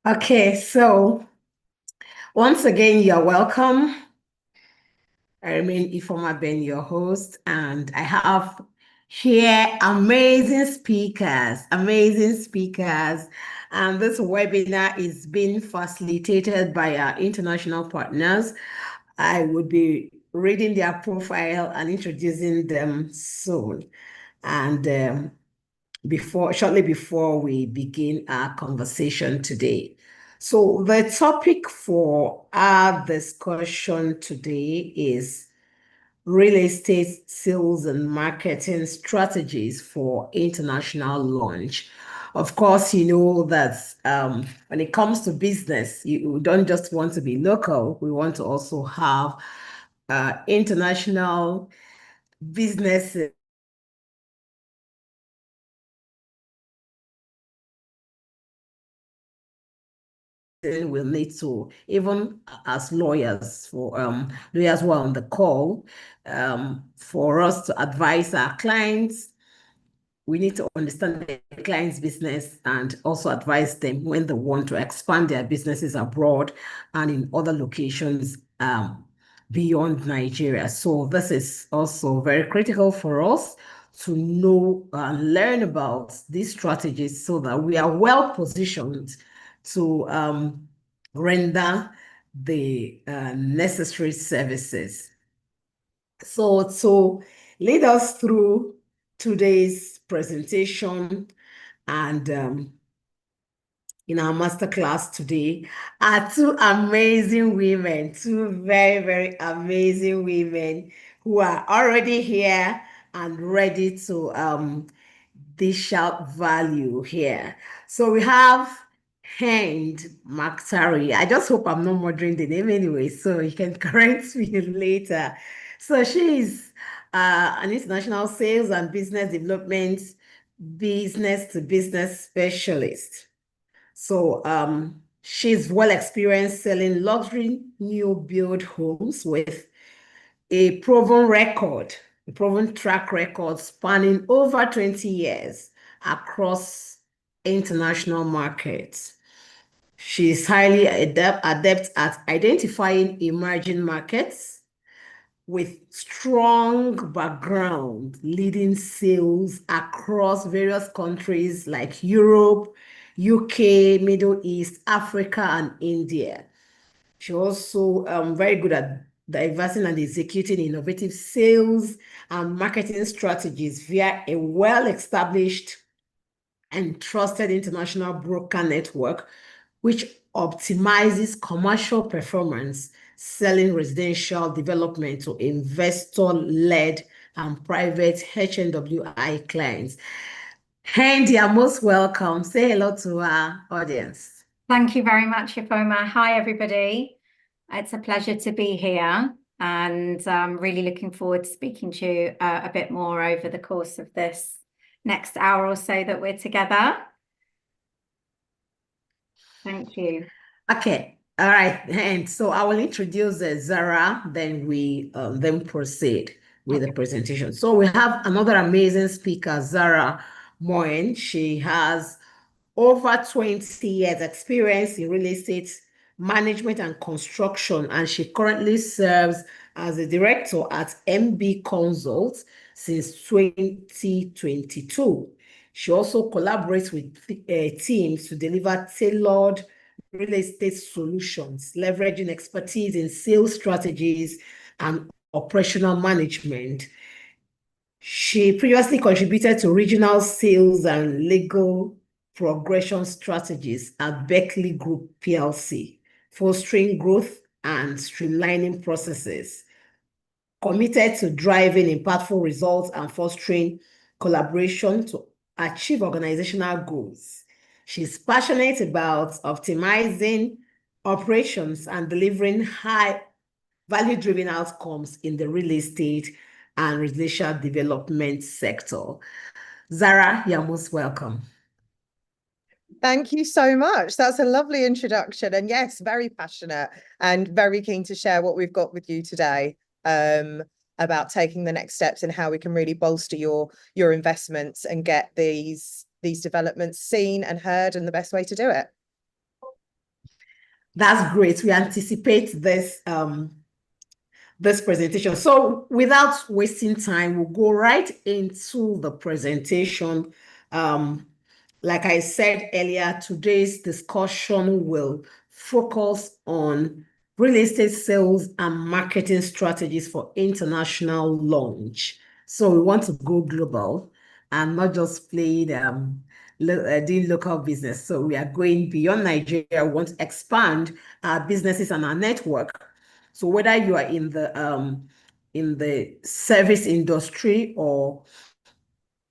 Okay, so once again, you're welcome. I remain Ifoma Ben, your host, and I have here amazing speakers. And this webinar is being facilitated by our international partners. I would be reading their profile and introducing them soon. And shortly before we begin our conversation today. So the topic for our discussion today is real estate sales and marketing strategies for international launch. Of course, you know that when it comes to business, you don't just want to be local. We want to also have international businesses will need to, even as lawyers, for lawyers who are on the call, for us to advise our clients. We need to understand the client's business and also advise them when they want to expand their businesses abroad and in other locations beyond Nigeria. So this is also very critical for us to know and learn about these strategies so that we are well positioned to render the necessary services. So to lead us through today's presentation and in our masterclass today are two amazing women, two very, very amazing women who are already here and ready to dish out value here. So we have Hand Maktari. I just hope I'm not murdering the name anyway, so you can correct me later. So she's an international sales and business development business to business specialist. So she's well experienced selling luxury new build homes with a proven track record spanning over 20 years across international markets. She's highly adept at identifying emerging markets with strong background leading sales across various countries like Europe, UK, Middle East, Africa, and India. She also very good at diversing and executing innovative sales and marketing strategies via a well-established and trusted international broker network, which optimizes commercial performance, selling residential development to investor-led and private HNWI clients. Handy, you're most welcome. Say hello to our audience. Thank you very much, Ifoma. Hi, everybody. It's a pleasure to be here, and I'm really looking forward to speaking to you a bit more over the course of this next hour or so that we're together. Thank you. Okay. All right. And so I will introduce Zara, then we then proceed with the presentation. So we have another amazing speaker, Zara Moen. She has over 20 years experience in real estate management and construction, and she currently serves as a director at MB Consult since 2022. She also collaborates with teams to deliver tailored real estate solutions, leveraging expertise in sales strategies and operational management. She previously contributed to regional sales and legal progression strategies at Berkeley Group PLC, fostering growth and streamlining processes. Committed to driving impactful results and fostering collaboration to achieve organizational goals. She's passionate about optimizing operations and delivering high value-driven outcomes in the real estate and residential development sector. Zara, you're most welcome. Thank you so much. That's a lovely introduction. And yes, very passionate and very keen to share what we've got with you today about taking the next steps and how we can really bolster your investments and get these developments seen and heard and the best way to do it. That's great. We anticipate this presentation. So without wasting time, we'll go right into the presentation. Like I said earlier, today's discussion will focus on real estate sales and marketing strategies for international launch. So we want to go global and not just play doing local business. So we are going beyond Nigeria. We want to expand our businesses and our network. So whether you are in the service industry or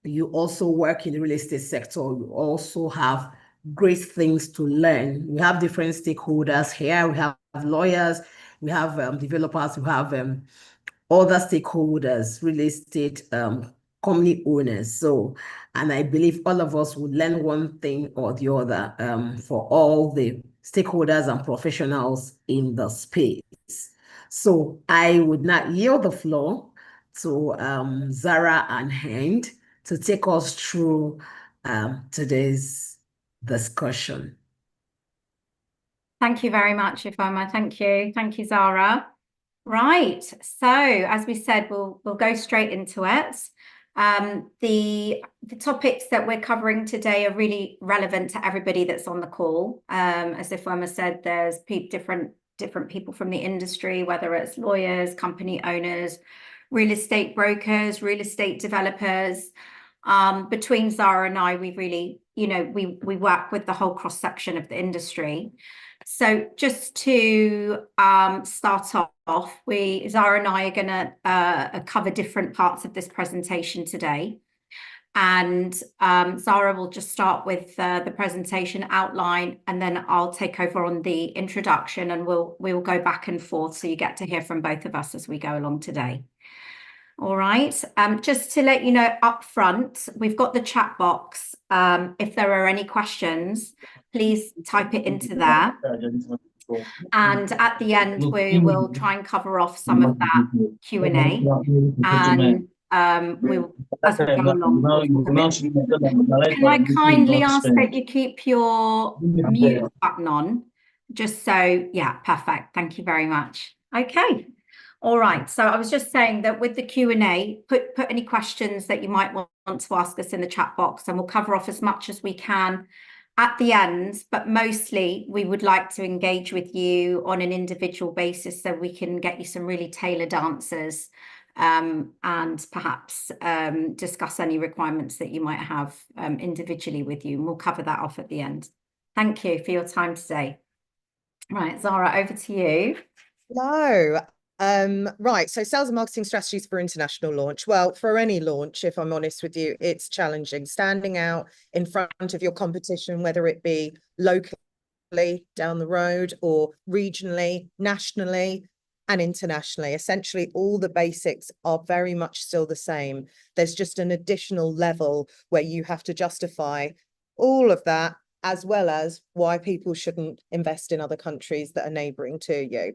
you also work in the real estate sector, you also have great things to learn. We have different stakeholders here. We have lawyers, we have developers, we have other stakeholders, real estate company owners. So, and I believe all of us would learn one thing or the other for all the stakeholders and professionals in the space. So I would now yield the floor to Zara and Hand to take us through today's discussion. Thank you very much, Ifeoma. Thank you. Thank you, Zara. Right. So as we said, we'll go straight into it. The topics that we're covering today are really relevant to everybody that's on the call. As Ifeoma said, there's different people from the industry, whether it's lawyers, company owners, real estate brokers, real estate developers. Between Zara and I, we really, we work with the whole cross section of the industry. So just to start off, Zara and I are going to cover different parts of this presentation today. And Zara will just start with the presentation outline, and then I'll take over on the introduction, and we'll go back and forth, so you get to hear from both of us as we go along today. All right. Just to let you know up front, we've got the chat box. If there are any questions, please type it into there. And at the end, we will try and cover off some of that Q&A. And we'll, as we go along. Can I kindly ask that you keep your mute button on? Just so, yeah, perfect. Thank you very much. Okay. All right. So I was just saying that with the Q&A, put any questions that you might want to ask us in the chat box, and we'll cover off as much as we can at the end. But mostly we would like to engage with you on an individual basis so we can get you some really tailored answers, and perhaps discuss any requirements that you might have individually with you. And we'll cover that off at the end. Thank you for your time today. Right, Zara, over to you. Hello. Right, so sales and marketing strategies for international launch. Well, for any launch, if I'm honest with you, it's challenging. Standing out in front of your competition, whether it be locally down the road or regionally, nationally, and internationally. Essentially, all the basics are very much still the same. There's just an additional level where you have to justify all of that, as well as why people shouldn't invest in other countries that are neighbouring to you.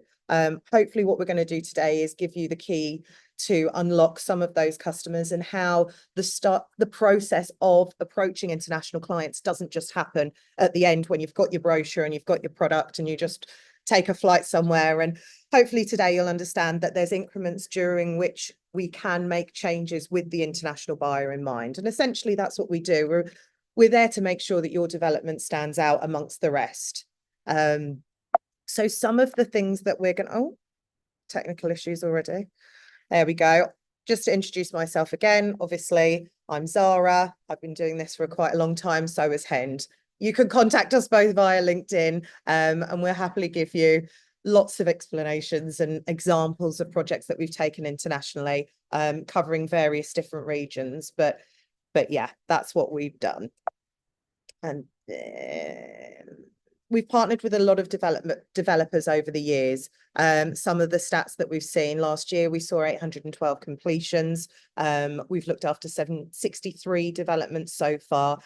Hopefully what we're going to do today is give you the key to unlock some of those customers, and how the process of approaching international clients doesn't just happen at the end when you've got your brochure and you've got your product and you just take a flight somewhere. And hopefully today you'll understand that there's increments during which we can make changes with the international buyer in mind. And essentially that's what we do. We're there to make sure that your development stands out amongst the rest. So some of the things that we're going to, oh, technical issues already. There we go. Just to introduce myself again, obviously, I'm Zara. I've been doing this for quite a long time, so is Hend. You can contact us both via LinkedIn, and we'll happily give you lots of explanations and examples of projects that we've taken internationally, covering various different regions. But yeah, that's what we've done. And we've partnered with a lot of developers over the years. Some of the stats that we've seen last year, we saw 812 completions. We've looked after 763 developments so far.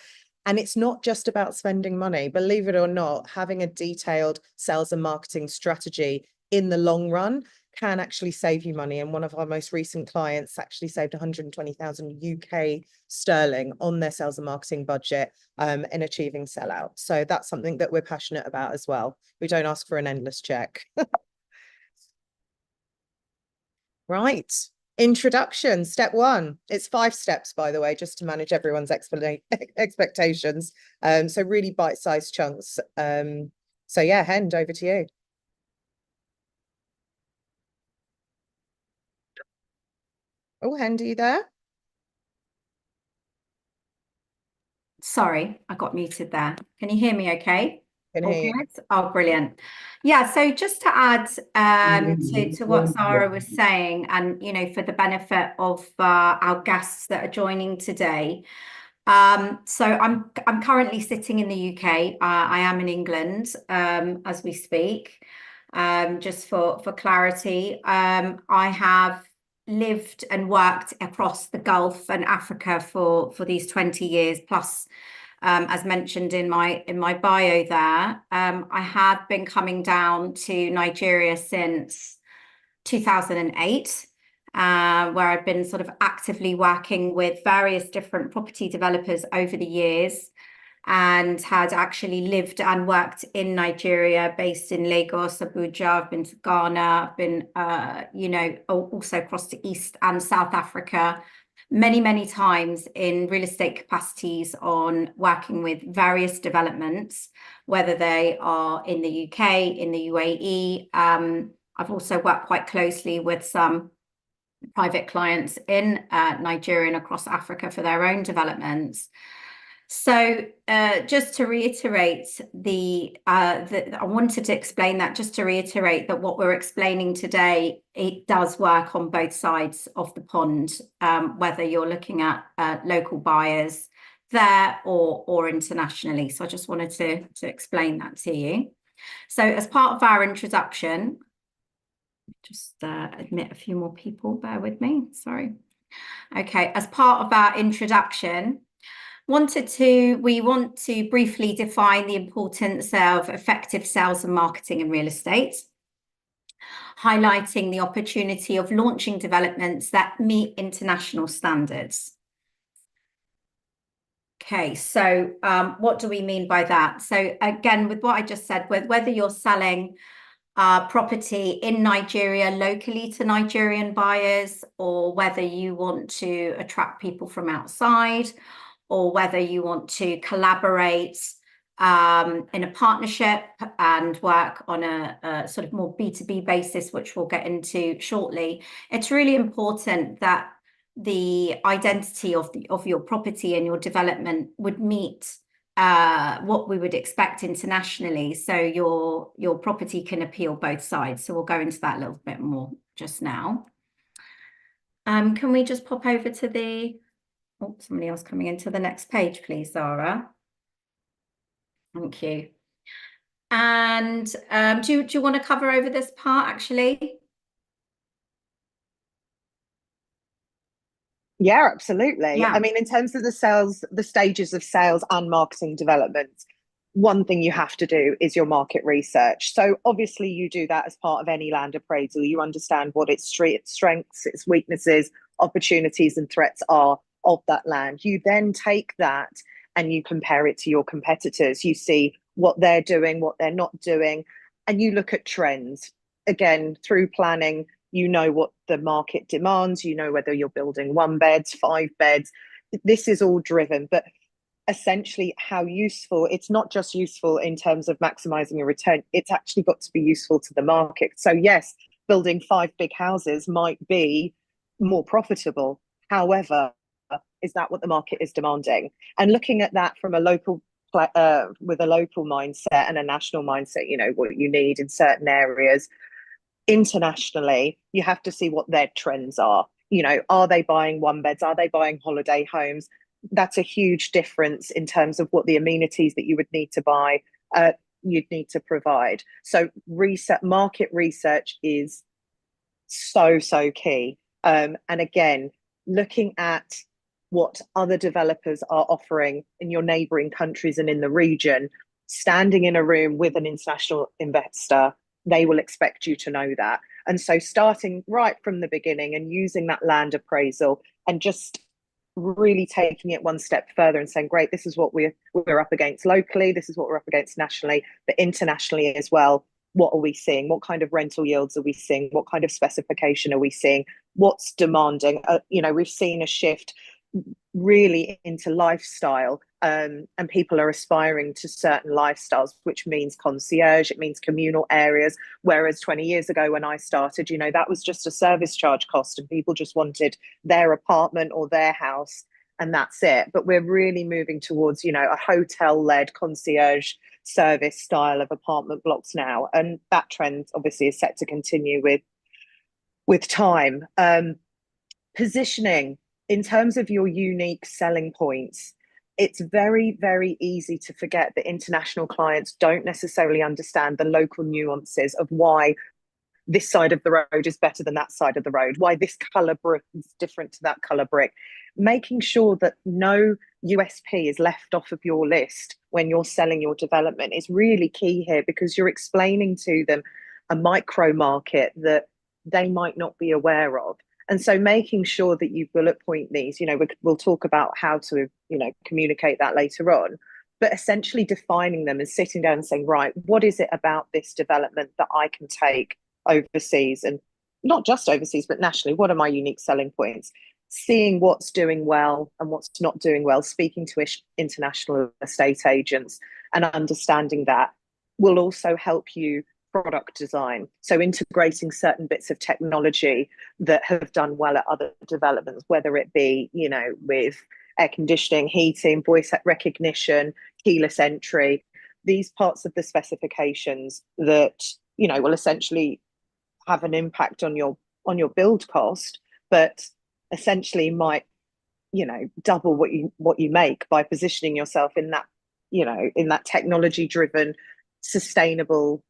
And it's not just about spending money. Believe it or not, having a detailed sales and marketing strategy in the long run can actually save you money. And one of our most recent clients actually saved 120,000 UK sterling on their sales and marketing budget in achieving sellout. So that's something that we're passionate about as well. We don't ask for an endless check. Right. Introduction, step one. It's 5 steps, by the way, just to manage everyone's expectations. So really bite-sized chunks. So yeah, Hend, over to you. Oh, Hend, are you there? Sorry, I got muted there. Can you hear me okay? Can All hear you. good? Oh, brilliant. Yeah, so just to add to what Zara was saying, and for the benefit of our guests that are joining today. So I'm currently sitting in the UK. I am in England as we speak. Just for clarity, I have lived and worked across the Gulf and Africa for these 20 years plus. As mentioned in my bio there, I have been coming down to Nigeria since 2008, where I've been sort of actively working with various different property developers over the years, and had actually lived and worked in Nigeria, based in Lagos, Abuja. I've been to Ghana, I've been, also across to East and South Africa many times in real estate capacities on working with various developments, whether they are in the UK, in the UAE. I've also worked quite closely with some private clients in Nigeria and across Africa for their own developments. So just to reiterate I wanted to explain that, just to reiterate that what we're explaining today, it does work on both sides of the pond, whether you're looking at local buyers there or internationally. So I just wanted to explain that to you. So as part of our introduction, just admit a few more people, bear with me, sorry. Okay, as part of our introduction, we want to briefly define the importance of effective sales and marketing in real estate, highlighting the opportunity of launching developments that meet international standards. Okay, so what do we mean by that? So again, with what I just said, whether you're selling property in Nigeria locally to Nigerian buyers, or whether you want to attract people from outside, or whether you want to collaborate in a partnership and work on a sort of more B2B basis, which we'll get into shortly. It's really important that the identity of your property and your development would meet what we would expect internationally, so your property can appeal both sides. So we'll go into that a little bit more just now. Can we just pop over to the somebody else coming into the next page, please, Zara? Thank you. And do you want to cover over this part, actually? Yeah, absolutely. Yeah. I mean, in terms of the stages of sales and marketing development, one thing you have to do is your market research. So obviously you do that as part of any land appraisal. You understand what its strengths, its weaknesses, opportunities and threats are of that land. You then take that and you compare it to your competitors. You see what they're doing, what they're not doing, and you look at trends. Again, through planning, you know what the market demands, you know whether you're building 1 beds, 5 beds. This is all driven, but essentially how useful, it's not just useful in terms of maximizing a return, it's actually got to be useful to the market. So yes, building 5 big houses might be more profitable. However, is that what the market is demanding? And looking at that from a local with a local mindset and a national mindset, you know what you need in certain areas. Internationally, you have to see what their trends are. You know, are they buying 1 beds? Are they buying holiday homes? That's a huge difference in terms of what the amenities that you would need to buy, you'd need to provide. So market research is so key. And again, looking at what other developers are offering in your neighboring countries and in the region, standing in a room with an international investor, they will expect you to know that. And so starting right from the beginning and using that land appraisal and just really taking it one step further and saying, great, this is what we're up against locally, this is what we're up against nationally, but internationally as well. What are we seeing? What kind of rental yields are we seeing? What kind of specification are we seeing? What's demanding? We've seen a shift really into lifestyle, and people are aspiring to certain lifestyles, which means concierge, it means communal areas, whereas 20 years ago when I started, that was just a service charge cost and people just wanted their apartment or their house and that's it. But we're really moving towards a hotel-led concierge service style of apartment blocks now, and that trend obviously is set to continue with time. Positioning in terms of your unique selling points, it's very, very easy to forget that international clients don't necessarily understand the local nuances of why this side of the road is better than that side of the road, why this color brick is different to that color brick. Making sure that no USP is left off of your list when you're selling your development is really key here, because you're explaining to them a micro market that they might not be aware of. And so making sure that you bullet point these, we'll talk about how to, communicate that later on, but essentially defining them and sitting down and saying, right, what is it about this development that I can take overseas, and not just overseas, but nationally? What are my unique selling points? Seeing what's doing well and what's not doing well, speaking to international estate agents and understanding that will also help you product design. So integrating certain bits of technology that have done well at other developments, whether it be, with air conditioning, heating, voice recognition, keyless entry, these parts of the specifications that, will essentially have an impact on your build cost, but essentially might, double what you make by positioning yourself in that, in that technology driven, sustainable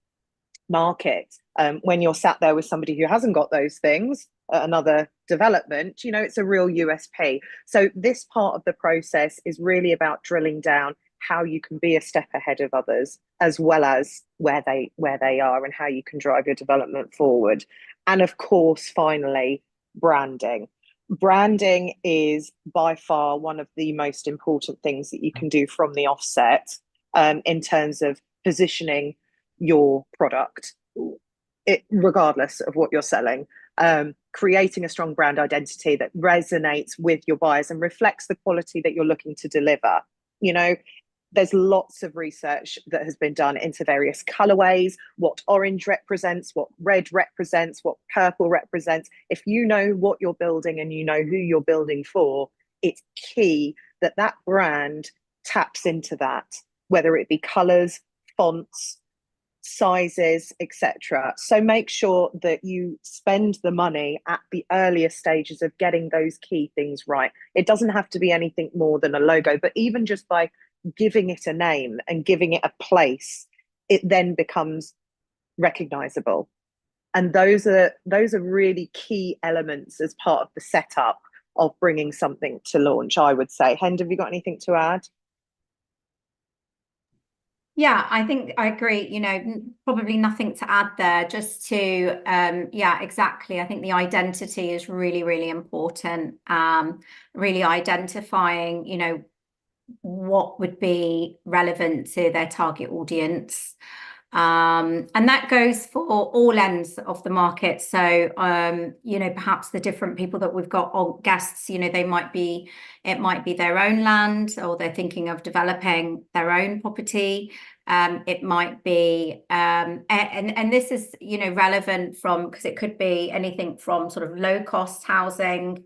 market. When you're sat there with somebody who hasn't got those things at another development, it's a real USP. So this part of the process is really about drilling down how you can be a step ahead of others, as well as where they are and how you can drive your development forward. And of course, finally, branding. Branding is by far one of the most important things that you can do from the offset, in terms of positioning your product, regardless of what you're selling. Creating a strong brand identity that resonates with your buyers and reflects the quality that you're looking to deliver. There's lots of research that has been done into various colorways, what orange represents, what red represents, what purple represents. If you know what you're building and you know who you're building for, it's key that that brand taps into that, whether it be colors, fonts, sizes, etc. So make sure that you spend the money at the earliest stages of getting those key things right. It doesn't have to be anything more than a logo, but even just by giving it a name and giving it a place, it then becomes recognizable. And those are really key elements as part of the setup of bringing something to launch, I would say. Hend, have you got anything to add? Yeah, I think I agree, probably nothing to add there, just to, yeah, exactly. I think the identity is really, really important. Really identifying, what would be relevant to their target audience. And that goes for all ends of the market. So, perhaps the different people that we've got on guests, it might be their own land, or they're thinking of developing their own property. It might be, and this is, relevant because it could be anything from sort of low cost housing,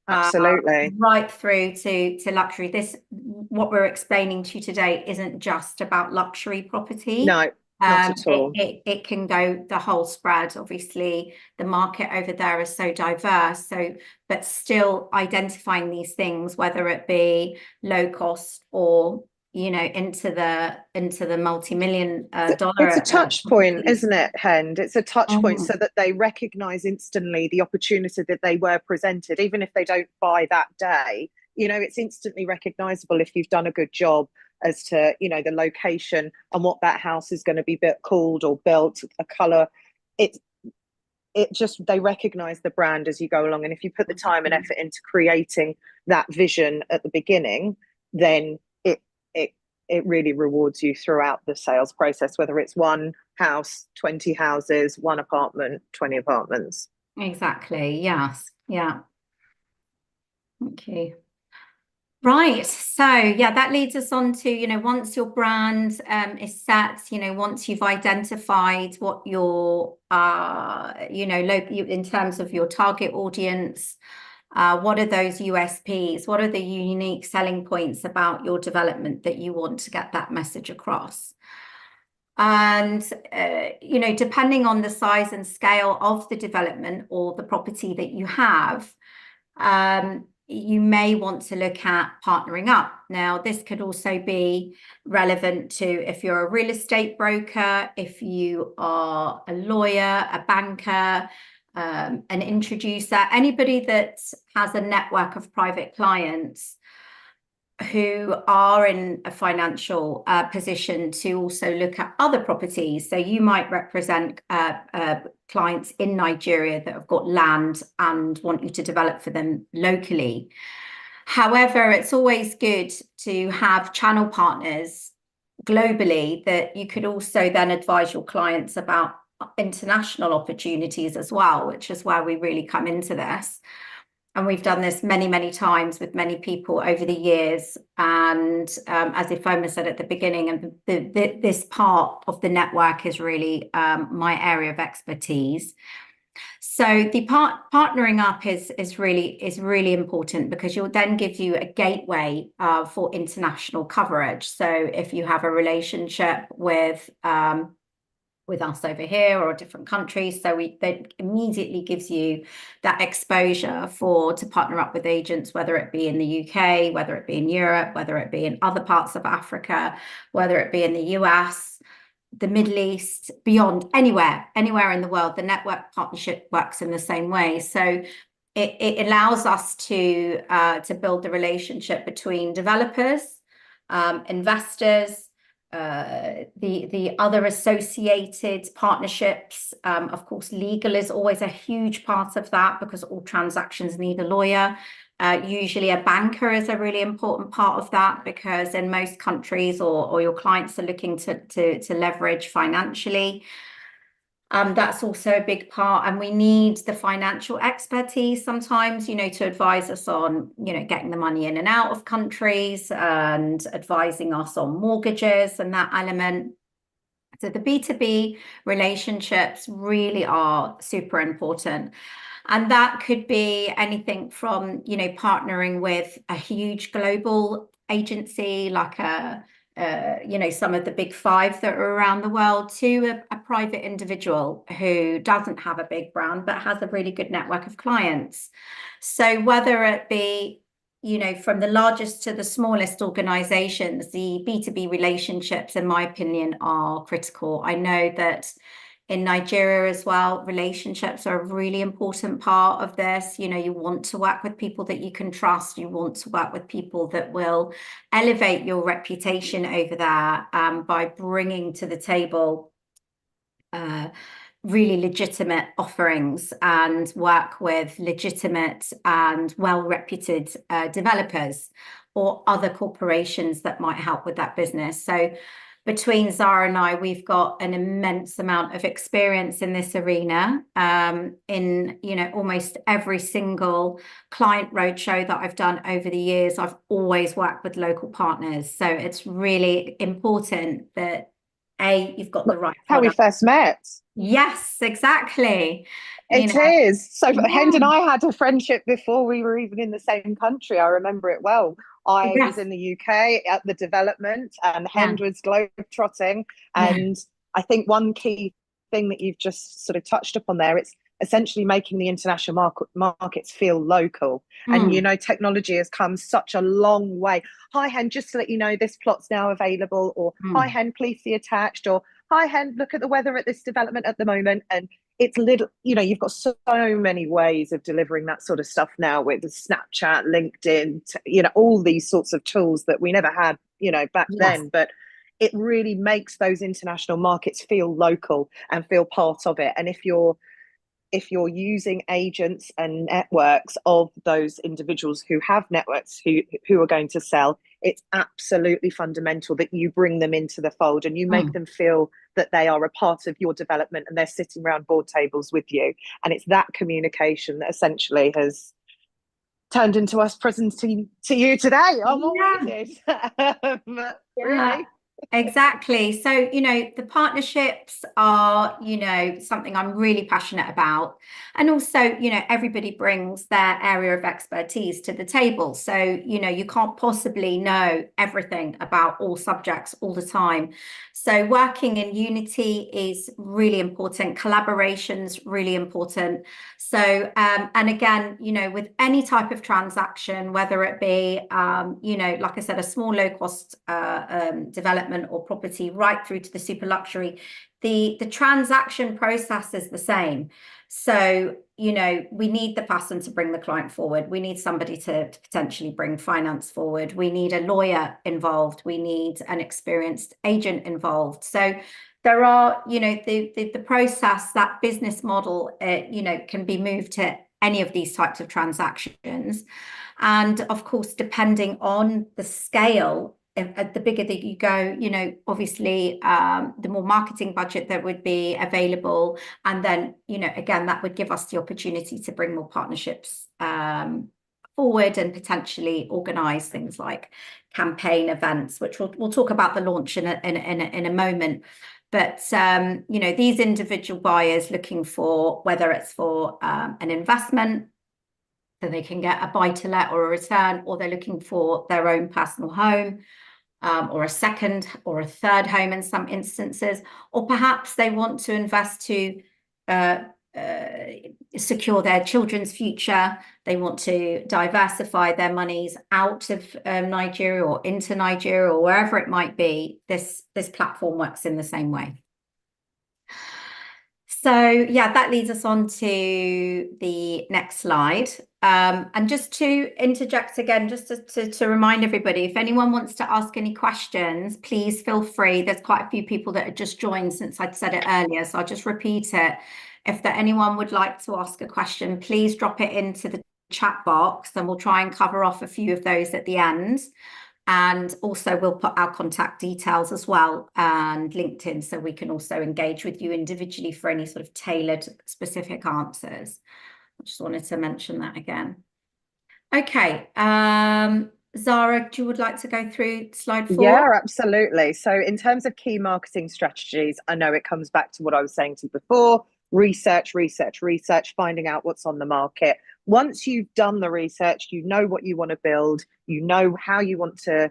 Absolutely. right through to luxury. What we're explaining to you today isn't just about luxury property. No, not at all. It can go the whole spread. Obviously, the market over there is so diverse. But still identifying these things, whether it be low cost or into the multi-million dollar. It's a touch point, isn't it, Hend? It's a touch point so that they recognize instantly the opportunity that they were presented, even if they don't buy that day. It's instantly recognizable if you've done a good job as to, you know, the location and what that house is going to be called or built, a color. It just, they recognize the brand as you go along. And if you put the time and effort into creating that vision at the beginning, then it really rewards you throughout the sales process, whether it's one house, 20 houses, one apartment, 20 apartments. Exactly. Yes. Yeah. Thank you. Right. So yeah, that leads us on to, you know, once your brand is set, you know, once you've identified what your, you know, in terms of your target audience, what are those USPs? What are the unique selling points about your development that you want to get that message across? And, you know, depending on the size and scale of the development or the property that you have, you may want to look at partnering up. Now, this could also be relevant to if you're a real estate broker, if you are a lawyer, a banker, an introducer, anybody that has a network of private clients who are in a financial position to also look at other properties. So you might represent clients in Nigeria that have got land and want you to develop for them locally. However, it's always good to have channel partners globally that you could also then advise your clients about international opportunities as well, which is where we really come into this. And we've done this many, many times with many people over the years. And as Ifeoma said at the beginning, and this part of the network is really my area of expertise. So the partnering up is really important, because you'll then give you a gateway for international coverage. So if you have a relationship with us over here or different countries, so that immediately gives you that exposure to partner up with agents, whether it be in the UK, whether it be in Europe, whether it be in other parts of Africa, whether it be in the US, the Middle East, beyond, anywhere in the world. The network partnership works in the same way. So it allows us to build the relationship between developers, investors, the other associated partnerships. Of course, legal is always a huge part of that, because all transactions need a lawyer. Usually a banker is a really important part of that, because in most countries or your clients are looking to leverage financially. That's also a big part, and we need the financial expertise sometimes, you know, to advise us on, you know, getting the money in and out of countries and advising us on mortgages and that element. So the B2B relationships really are super important. And that could be anything from, you know, partnering with a huge global agency like you know, some of the big five that are around the world, to a private individual who doesn't have a big brand but has a really good network of clients. So whether it be, you know, from the largest to the smallest organizations, the B2B relationships, in my opinion, are critical. I know that in Nigeria as well, relationships are a really important part of this. You know, you want to work with people that you can trust. You want to work with people that will elevate your reputation over there by bringing to the table really legitimate offerings, and work with legitimate and well-reputed developers or other corporations that might help with that business. So between Zara and I, we've got an immense amount of experience in this arena. In, you know, almost every single client roadshow that I've done over the years, I've always worked with local partners. So it's really important that you've got the right product. How we first met. Yes, exactly. It is. So Hend and I had a friendship before we were even in the same country. I remember it well. I was in the UK at the development, and Hend was globetrotting. And I think one key thing that you've just sort of touched upon there, it's essentially making the international markets feel local. And, you know, technology has come such a long way. Hi, Hend, just to let you know, this plot's now available, or hi, Hend, please see attached, or hi, Hend, look at the weather at this development at the moment. And it's little, you know, you've got so many ways of delivering that sort of stuff now with Snapchat, LinkedIn, you know, all these sorts of tools that we never had, back Yes. then, but it really makes those international markets feel local and feel part of it. And if you're using agents and networks of those individuals who have networks who are going to sell, it's absolutely fundamental that you bring them into the fold and you make them feel that they are a part of your development and they're sitting around board tables with you. And it's that communication that essentially has turned into us presenting to you today on what we did. Really. Exactly. So, the partnerships are, something I'm really passionate about. And also, everybody brings their area of expertise to the table. So, you can't possibly know everything about all subjects all the time. So working in unity is really important. Collaboration's really important. So, and again, with any type of transaction, whether it be, like I said, a small low cost development or property right through to the super luxury, the transaction process is the same. So, we need the person to bring the client forward. We need somebody to potentially bring finance forward. We need a lawyer involved. We need an experienced agent involved. So there are, the process, that business model, can be moved to any of these types of transactions. And of course, depending on the scale, the bigger that you go, obviously, the more marketing budget that would be available. And then, again, that would give us the opportunity to bring more partnerships forward and potentially organize things like campaign events, which we'll talk about the launch in a moment. But, these individual buyers looking for, whether it's for an investment, so they can get a buy-to-let or a return, or they're looking for their own personal home, or a second or a third home in some instances, or perhaps they want to invest to secure their children's future. They want to diversify their monies out of Nigeria or into Nigeria or wherever it might be. This platform works in the same way. So yeah, that leads us on to the next slide. And just to interject again, just to remind everybody, if anyone wants to ask any questions, please feel free. There's quite a few people that have just joined since I'd said it earlier, so I'll just repeat it. If anyone would like to ask a question, please drop it into the chat box and we'll try and cover off a few of those at the end. And also we'll put our contact details as well and LinkedIn, so we can also engage with you individually for any sort of tailored specific answers. I just wanted to mention that again. Okay, Zara, would like to go through slide 4? Yeah, absolutely. So in terms of key marketing strategies, I know it comes back to what I was saying to you before: research, finding out what's on the market. Once you've done the research, you know what you want to build, you know how you want to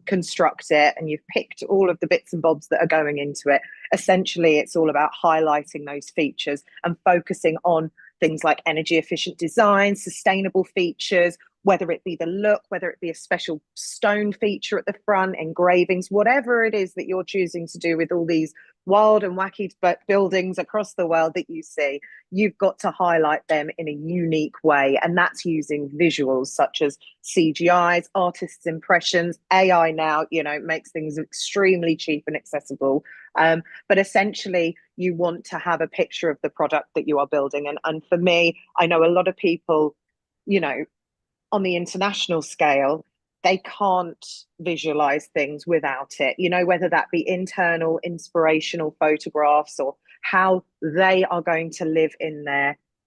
construct it, and you've picked all of the bits and bobs that are going into it. Essentially, it's all about highlighting those features and focusing on things like energy efficient design, sustainable features, whether it be the look, whether it be a special stone feature at the front, engravings, whatever it is that you're choosing to do with all these wild and wacky buildings across the world that you see, you've got to highlight them in a unique way. And that's using visuals such as CGIs, artists' impressions. AI now, makes things extremely cheap and accessible. But essentially, you want to have a picture of the product that you are building. And for me, I know a lot of people, on the international scale, they can't visualize things without it, whether that be internal, inspirational photographs or how they are going to live in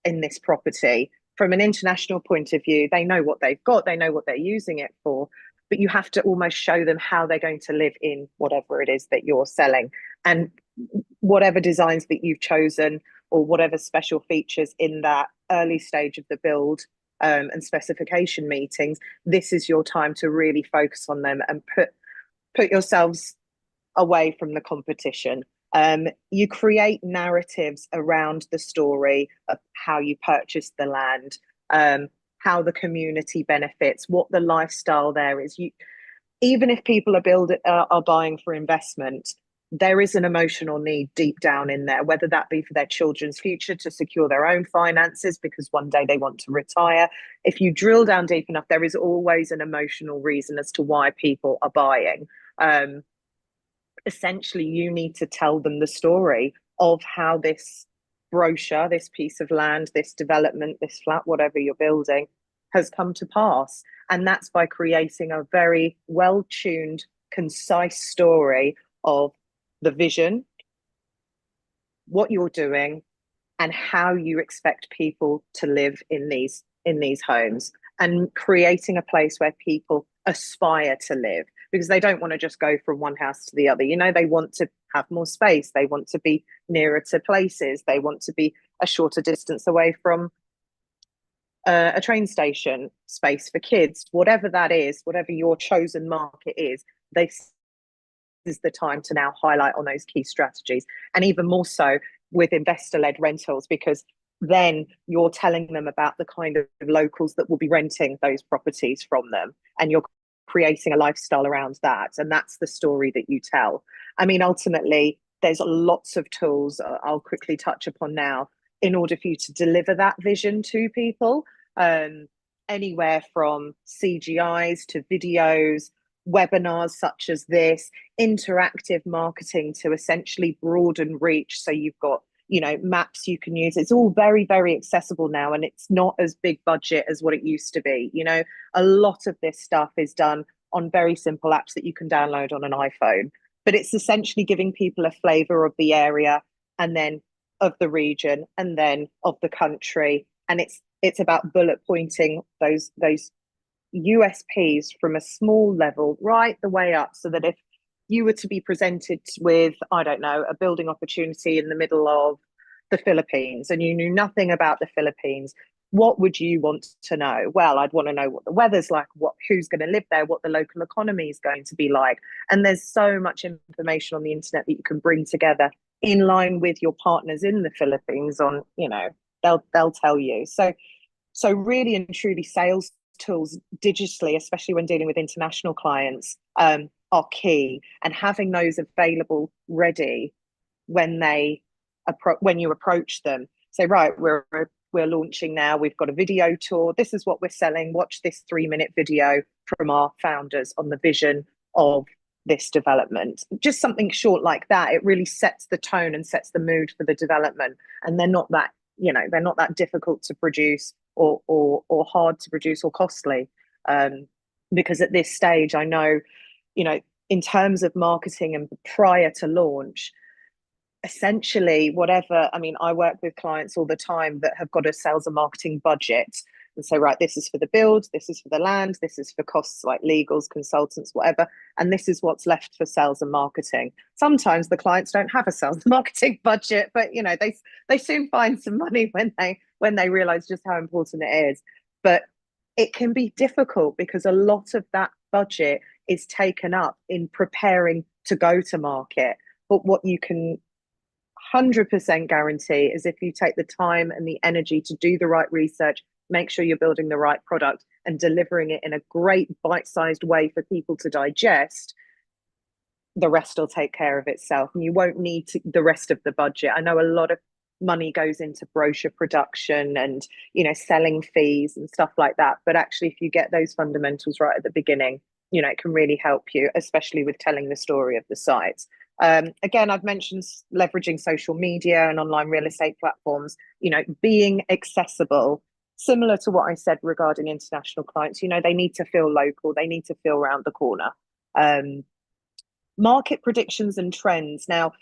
this property. From an international point of view, they know what they've got, they know what they're using it for, but you have to almost show them how they're going to live in whatever it is that you're selling. And whatever designs that you've chosen or whatever special features in that early stage of the build and specification meetings, this is your time to really focus on them and put yourselves away from the competition. You create narratives around the story of how you purchased the land, how the community benefits, what the lifestyle there is. Even if people are buying for investment, there is an emotional need deep down in there, whether that be for their children's future, to secure their own finances because one day they want to retire. If you drill down deep enough, there is always an emotional reason as to why people are buying. Essentially, you need to tell them the story of how this brochure, this piece of land, this development, this flat, whatever you're building, has come to pass. And that's by creating a very well-tuned, concise story of the vision, what you're doing, and how you expect people to live in these homes, and creating a place where people aspire to live, because they don't want to just go from one house to the other. You know, they want to have more space, they want to be nearer to places, they want to be a shorter distance away from a train station, space for kids, whatever that is, whatever your chosen market is. This is the time to now highlight on those key strategies, and even more so with investor-led rentals, because then you're telling them about the kind of locals that will be renting those properties from them, and you're creating a lifestyle around that. And that's the story that you tell. I mean, ultimately, there's lots of tools I'll quickly touch upon now in order for you to deliver that vision to people. Anywhere from CGIs to videos, webinars such as this, interactive marketing to essentially broaden reach. So you've got, you know, maps you can use. It's all very, very accessible now, and it's not as big budget as what it used to be. You know, a lot of this stuff is done on very simple apps that you can download on an iPhone, but it's essentially giving people a flavor of the area, and then of the region, and then of the country. And it's about bullet pointing those USPs from a small level right the way up, so that if you were to be presented with, I don't know, a building opportunity in the middle of the Philippines and you knew nothing about the Philippines, what would you want to know? Well, I'd want to know what the weather's like, who's going to live there, what the local economy is going to be like. And there's so much information on the internet that you can bring together in line with your partners in the Philippines on, you know, they'll tell you. So really and truly, sales tools digitally, especially when dealing with international clients, are key, and having those available ready when you approach them. Say, right, we're launching now, we've got a video tour, this is what we're selling, watch this 3-minute video from our founders on the vision of this development. Just something short like that, it really sets the tone and sets the mood for the development. And they're not that, you know, they're not that difficult to produce or hard to produce or costly, because at this stage, I know, you know, in terms of marketing and prior to launch, essentially whatever, I mean, I work with clients all the time that have got a sales and marketing budget and say, right, this is for the build, this is for the land, this is for costs like legals, consultants, whatever, and this is what's left for sales and marketing. Sometimes the clients don't have a sales and marketing budget, but you know, they soon find some money when they realize just how important it is. But it can be difficult because a lot of that budget is taken up in preparing to go to market. But what you can 100% guarantee is if you take the time and the energy to do the right research, make sure you're building the right product and delivering it in a great bite-sized way for people to digest, the rest will take care of itself, and you won't need the rest of the budget. I know a lot of money goes into brochure production and, you know, selling fees and stuff like that, but actually if you get those fundamentals right at the beginning, you know, it can really help you, especially with telling the story of the sites. Again, I've mentioned leveraging social media and online real estate platforms, you know, being accessible, similar to what I said regarding international clients. You know, they need to feel local, they need to feel around the corner. Market predictions and trends. Now,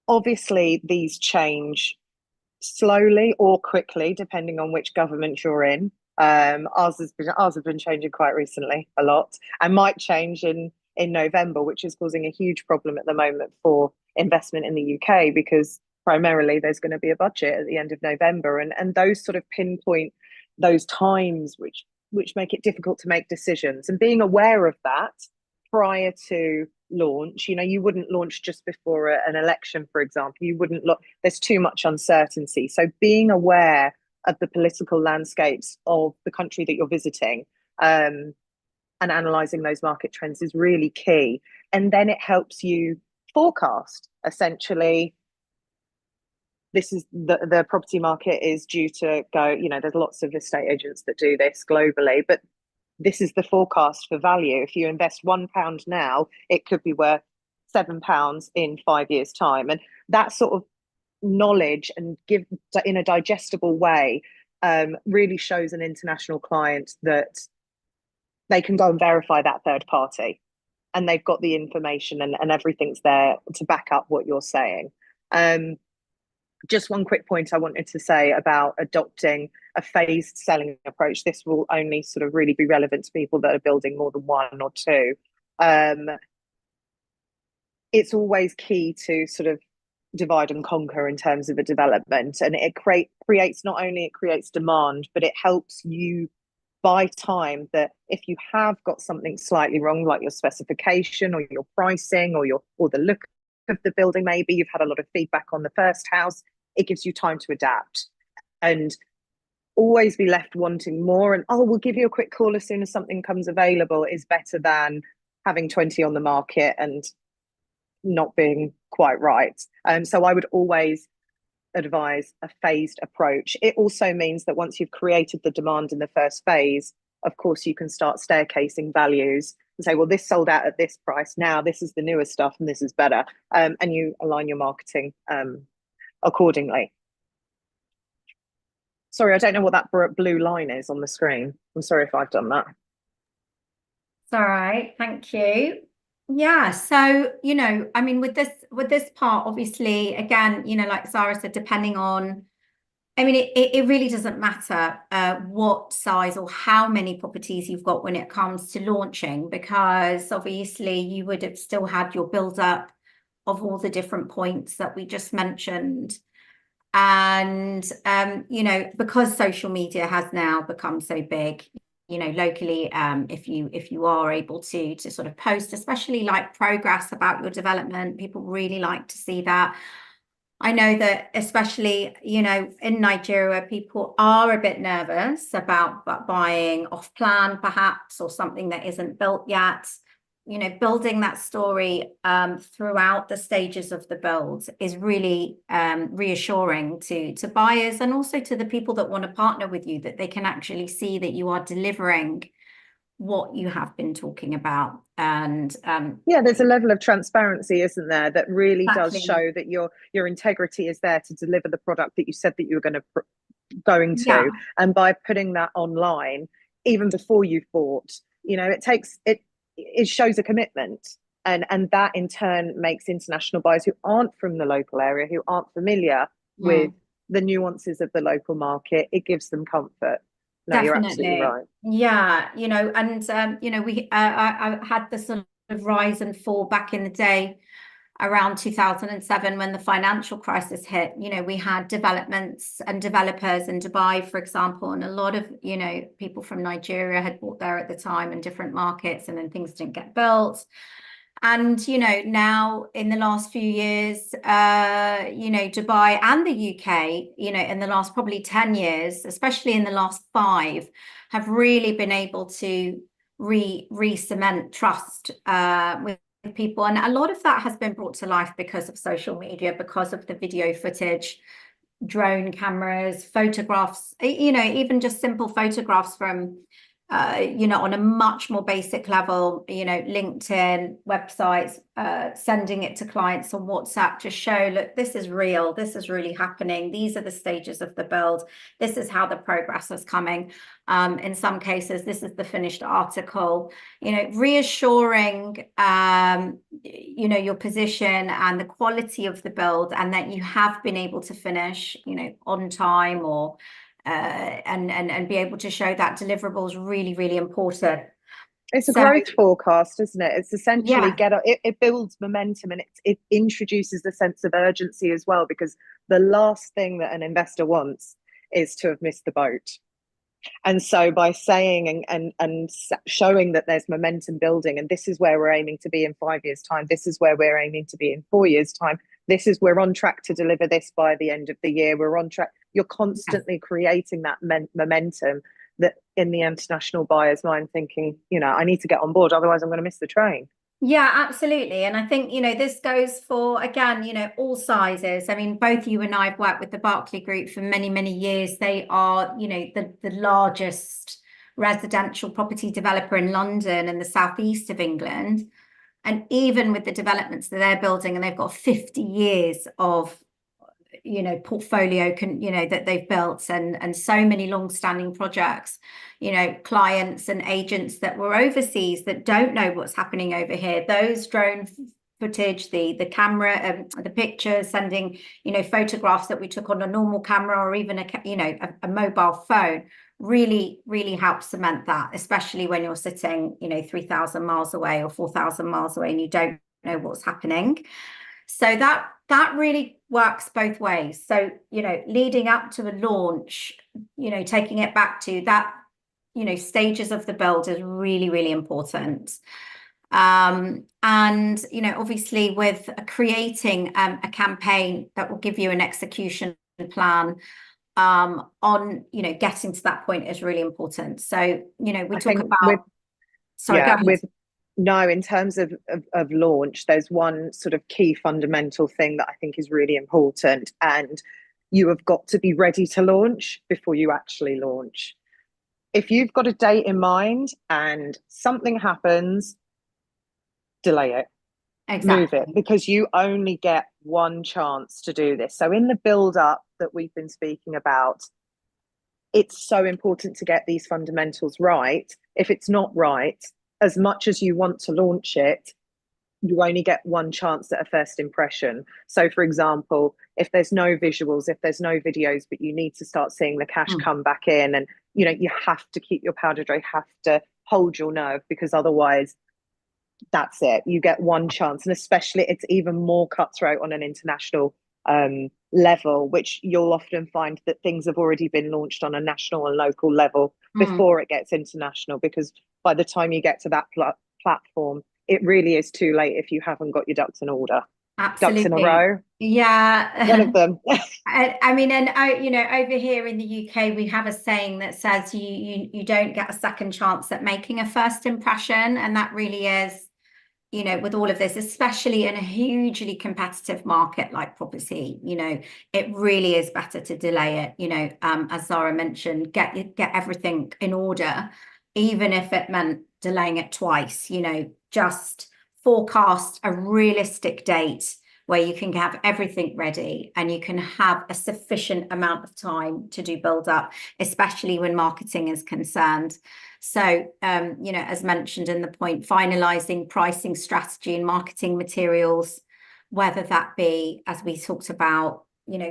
obviously, these change slowly or quickly, depending on which government you're in. Ours has been changing quite recently a lot, and might change in November, which is causing a huge problem at the moment for investment in the UK, because primarily there's going to be a budget at the end of November, and those sort of pinpoint those times which make it difficult to make decisions. And being aware of that prior to launch, you know, you wouldn't launch just before an election, for example. You wouldn't look, there's too much uncertainty. So being aware of the political landscapes of the country that you're visiting, and analyzing those market trends is really key. And then it helps you forecast. Essentially, this is the property market is due to go, you know, there's lots of estate agents that do this globally, but this is the forecast for value. If you invest £1 now, it could be worth £7 in 5 years' time. And that sort of knowledge, and give in a digestible way, really shows an international client that they can go and verify that third party, and they've got the information, and everything's there to back up what you're saying. Just one quick point I wanted to say about adopting a phased selling approach. This will only sort of really be relevant to people that are building more than one or two. It's always key to sort of divide and conquer in terms of a development, and it creates, not only it creates demand, but it helps you buy time. That if you have got something slightly wrong, like your specification or your pricing or the look of the building, maybe you've had a lot of feedback on the first house, it gives you time to adapt, and always be left wanting more. And we'll give you a quick call as soon as something comes available is better than having 20 on the market and not being quite right. So I would always advise a phased approach. It also means that once you've created the demand in the first phase, of course, you can start staircasing values and say, well, this sold out at this price. Now this is the newer stuff and this is better. And you align your marketing accordingly. Sorry, I don't know what that blue line is on the screen. I'm sorry if I've done that. It's all right. Thank you. Yeah, so, you know, I mean, with this part, obviously, again, you know, like Zara said, depending on, I mean, it really doesn't matter what size or how many properties you've got when it comes to launching, because obviously you would have still had your build up of all the different points that we just mentioned. And, you know, because social media has now become so big, you know, locally, if you are able to sort of post, especially like progress about your development, people really like to see that. I know that especially, you know, in Nigeria, people are a bit nervous about buying off plan, perhaps, or something that isn't built yet. You know, building that story throughout the stages of the build is really reassuring to buyers, and also to the people that want to partner with you, that they can actually see that you are delivering what you have been talking about. And yeah, there's a level of transparency, isn't there, that really exactly. does show that your integrity is there to deliver the product that you said that you were going to. Yeah. And by putting that online, even before you've bought, you know, it shows a commitment, and that in turn makes international buyers who aren't from the local area, who aren't familiar with the nuances of the local market, it gives them comfort. No, Definitely. you're absolutely right. Yeah, you know, and you know, I had the sort of rise and fall back in the day around 2007 when the financial crisis hit. You know, we had developments and developers in Dubai, for example, and a lot of, you know, people from Nigeria had bought there at the time in different markets, and then things didn't get built. And, you know, now in the last few years, you know, Dubai and the UK, you know, in the last probably 10 years, especially in the last 5, have really been able to re-cement trust with people. And a lot of that has been brought to life because of social media, because of the video footage, drone cameras, photographs, you know, even just simple photographs from you know, on a much more basic level, you know, LinkedIn, websites, sending it to clients on WhatsApp to show, look, this is real, this is really happening, these are the stages of the build, this is how the progress is coming. In some cases, this is the finished article, you know, reassuring, you know, your position and the quality of the build, and that you have been able to finish, you know, on time, or and be able to show that deliverable is really, really important. It's a growth forecast, isn't it? It's essentially it builds momentum, and it introduces a sense of urgency as well, because the last thing that an investor wants is to have missed the boat. And so by saying and showing that there's momentum building, and this is where we're aiming to be in 5 years' time, this is where we're aiming to be in 4 years' time, we're on track to deliver this by the end of the year, we're on track. You're constantly creating that momentum, that in the international buyer's mind, thinking, you know, I need to get on board, otherwise I'm going to miss the train. Yeah, absolutely. And I think, this goes for, again, all sizes. I mean, both you and I have worked with the Barclay Group for many, many years. They are, the largest residential property developer in London and the southeast of England. And even with the developments that they're building, and they've got 50 years of portfolio that they've built, and so many long-standing projects, clients and agents that were overseas that don't know what's happening over here. Those drone footage, the camera, the pictures, sending photographs that we took on a normal camera, or even a mobile phone, really helps cement that, especially when you're sitting 3,000 miles away or 4,000 miles away and you don't know what's happening. So that really works both ways. So, leading up to a launch, taking it back to that, stages of the build is really important. And, obviously with creating a campaign that will give you an execution plan on, getting to that point is really important. So, we talk about, sorry, go ahead. No, in terms of launch, there's one sort of key fundamental thing that I think is really important, and you have got to be ready to launch before you actually launch. If you've got a date in mind and something happens, delay it. Exactly. Move it, because you only get one chance to do this. So in the build up that we've been speaking about, it's so important to get these fundamentals right. If it's not right, as much as you want to launch it, you only get one chance at a first impression. So for example, if there's no visuals, if there's no videos, but you need to start seeing the cash come back in, and you have to keep your powder dry, have to hold your nerve, because otherwise that's it. You get one chance. And especially it's even more cutthroat on an international level, which you'll often find that things have already been launched on a national and local level before it gets international, because by the time you get to that platform, it really is too late if you haven't got your ducks in order. Absolutely. Ducks in a row. Yeah. One of them. I mean, and over here in the UK, we have a saying that says you don't get a second chance at making a first impression. And that really is, with all of this, especially in a hugely competitive market like property, it really is better to delay it. As Zara mentioned, get everything in order, even if it meant delaying it twice. Just forecast a realistic date where you can have everything ready and you can have a sufficient amount of time to do build up, especially when marketing is concerned. So, as mentioned in the point, finalizing pricing strategy and marketing materials, whether that be, as we talked about,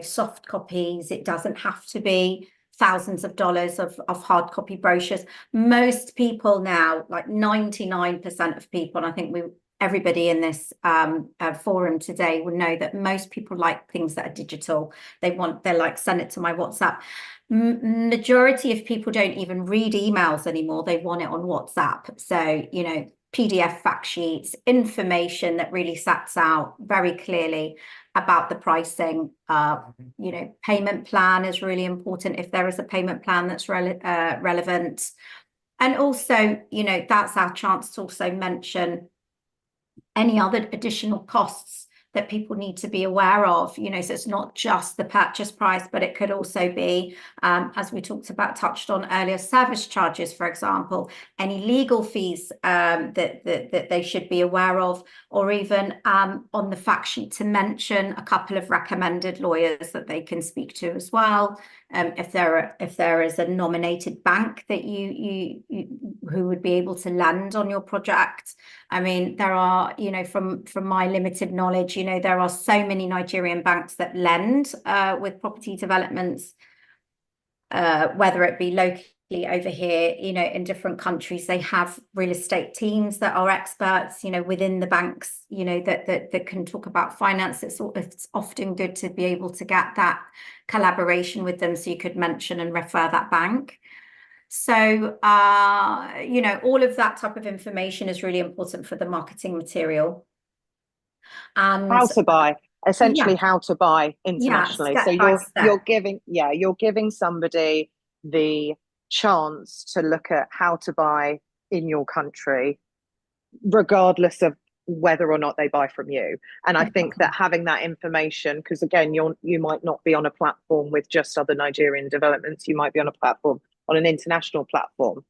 soft copies. It doesn't have to be thousands of dollars of hard copy brochures. Most people now, like 99% of people, and I think everybody in this forum today will know that most people like things that are digital. They're like, send it to my WhatsApp. Majority of people don't even read emails anymore. They want it on WhatsApp. So, PDF fact sheets, information that really sets out very clearly about the pricing. Payment plan is really important if there is a payment plan that's relevant. And also, that's our chance to also mention any other additional costs that people need to be aware of, so it's not just the purchase price, but it could also be, as we touched on earlier, service charges, for example, any legal fees that they should be aware of, or even on the fact sheet to mention a couple of recommended lawyers that they can speak to as well. If there is a nominated bank that who would be able to lend on your project. I mean, there are, from my limited knowledge, there are so many Nigerian banks that lend with property developments, whether it be locally over here, in different countries. They have real estate teams that are experts, within the banks, that can talk about finance. It's often good to be able to get that collaboration with them, so you could mention and refer that bank. So, all of that type of information is really important for the marketing material. And how to buy, essentially, how to buy internationally. So you're giving somebody the chance to look at how to buy in your country, regardless of whether or not they buy from you. And I think that having that information, because again, you might not be on a platform with just other Nigerian developments, you might be on a platform, on an international platform.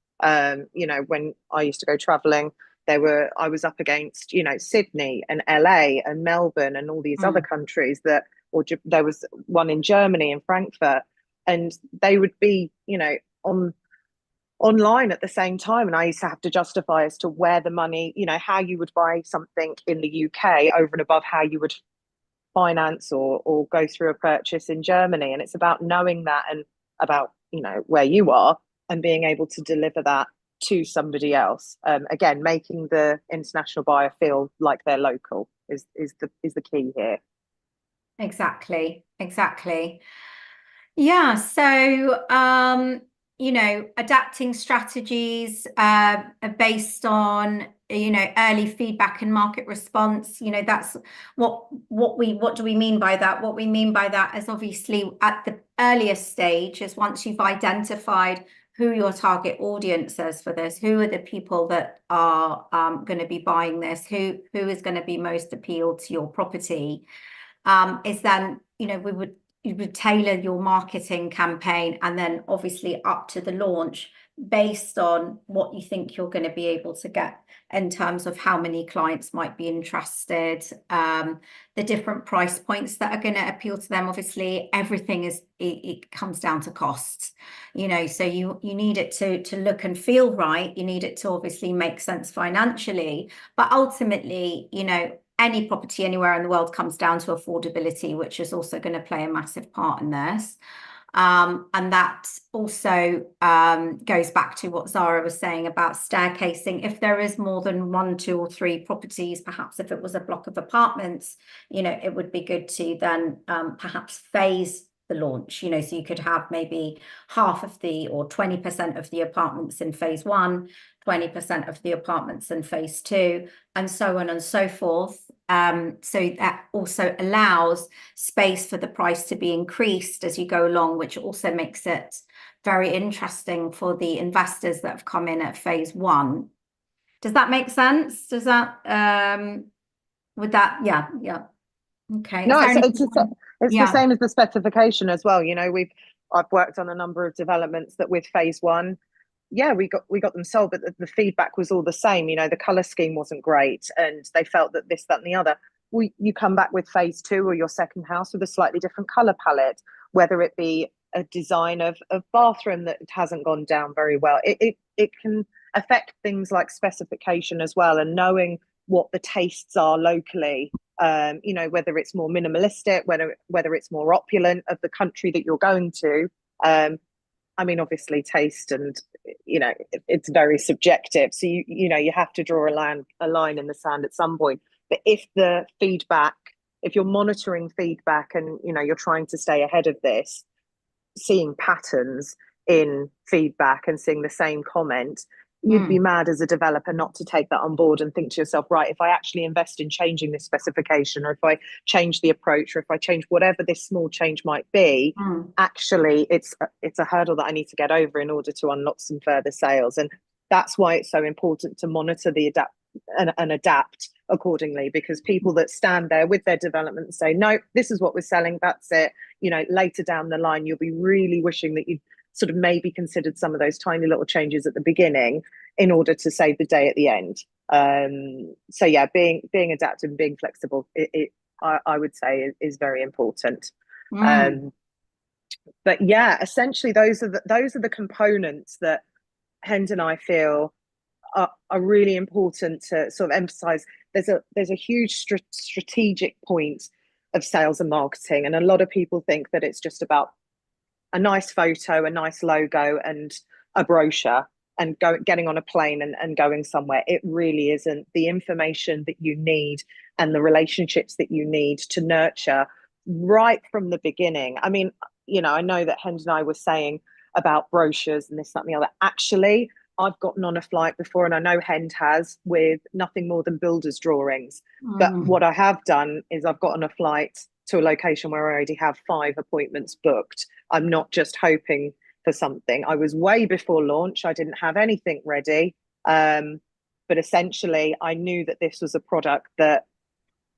You know, when I used to go traveling, I was up against, you know, Sydney and LA and Melbourne and all these other countries there was one in Germany, in Frankfurt, and they would be, you know, online at the same time, and I used to have to justify as to where the money, you know, how you would buy something in the UK over and above how you would finance or go through a purchase in Germany. And it's about knowing that, and about, you know, where you are and being able to deliver that to somebody else. Again, making the international buyer feel like they're local is the key here. Exactly. Yeah, so you know, adapting strategies based on, you know, early feedback and market response. You know, that's what do we mean by that? What we mean by that is, obviously, at the earliest stage, is once you've identified who your target audience is for this, who are the people that are going to be buying this, who is going to be most appealed to your property, is then, you know, you would tailor your marketing campaign, and then obviously up to the launch, based on what you think you're going to be able to get in terms of how many clients might be interested, the different price points that are going to appeal to them. Obviously, everything it comes down to costs, you know, so you need it to look and feel right. You need it to obviously make sense financially, but ultimately, you know, any property anywhere in the world comes down to affordability, which is also going to play a massive part in this. And that also goes back to what Zara was saying about staircasing. If there is more than 1, 2, or 3 properties, perhaps if it was a block of apartments, you know, it would be good to then perhaps phase the launch, you know, so you could have maybe half of the, or 20% of the apartments in phase 1, 20% of the apartments in phase 2, and so on and so forth. So that also allows space for the price to be increased as you go along, which also makes it very interesting for the investors that have come in at phase 1. Does that make sense? Does that, with that? Yeah. Okay. No, it's Yeah. the same as the specification as well. You know, I've worked on a number of developments that with phase 1, yeah, we got them sold, but the feedback was all the same. You know, the color scheme wasn't great, and they felt that this, that, and the other. You come back with phase 2 or your second house with a slightly different color palette, whether it be a design of bathroom that hasn't gone down very well. It can affect things like specification as well, and knowing what the tastes are locally. You know, whether it's more minimalistic, whether it's more opulent of the country that you're going to. I mean, obviously, taste, and you know, it's very subjective. So you know, you have to draw a line in the sand at some point. But if you're monitoring feedback, and you know, you're trying to stay ahead of this, seeing patterns in feedback and seeing the same comment, you'd be mad as a developer not to take that on board and think to yourself, right, if I actually invest in changing this specification, or if I change the approach, or if I change whatever this small change might be, actually it's a hurdle that I need to get over in order to unlock some further sales. And that's why it's so important to monitor and adapt accordingly, because people that stand there with their development and say, no, this is what we're selling, that's it, you know, later down the line, you'll be really wishing that you sort of maybe considered some of those tiny little changes at the beginning in order to save the day at the end. So yeah, being adaptive and being flexible, I would say is very important. But yeah, essentially those are the components that Hend and I feel are really important to sort of emphasize. There's a huge strategic point of sales and marketing, and a lot of people think that it's just about a nice photo, a nice logo, and a brochure, and getting on a plane and going somewhere. It really isn't. The information that you need and the relationships that you need to nurture right from the beginning. I mean, you know, I know that Hend and I were saying about brochures and this, that, and the other. Actually, I've gotten on a flight before, and I know Hend has, with nothing more than builder's drawings. But what I have done is I've got on a flight to a location where I already have 5 appointments booked. I'm not just hoping for something. I was way before launch. I didn't have anything ready. But essentially, I knew that this was a product that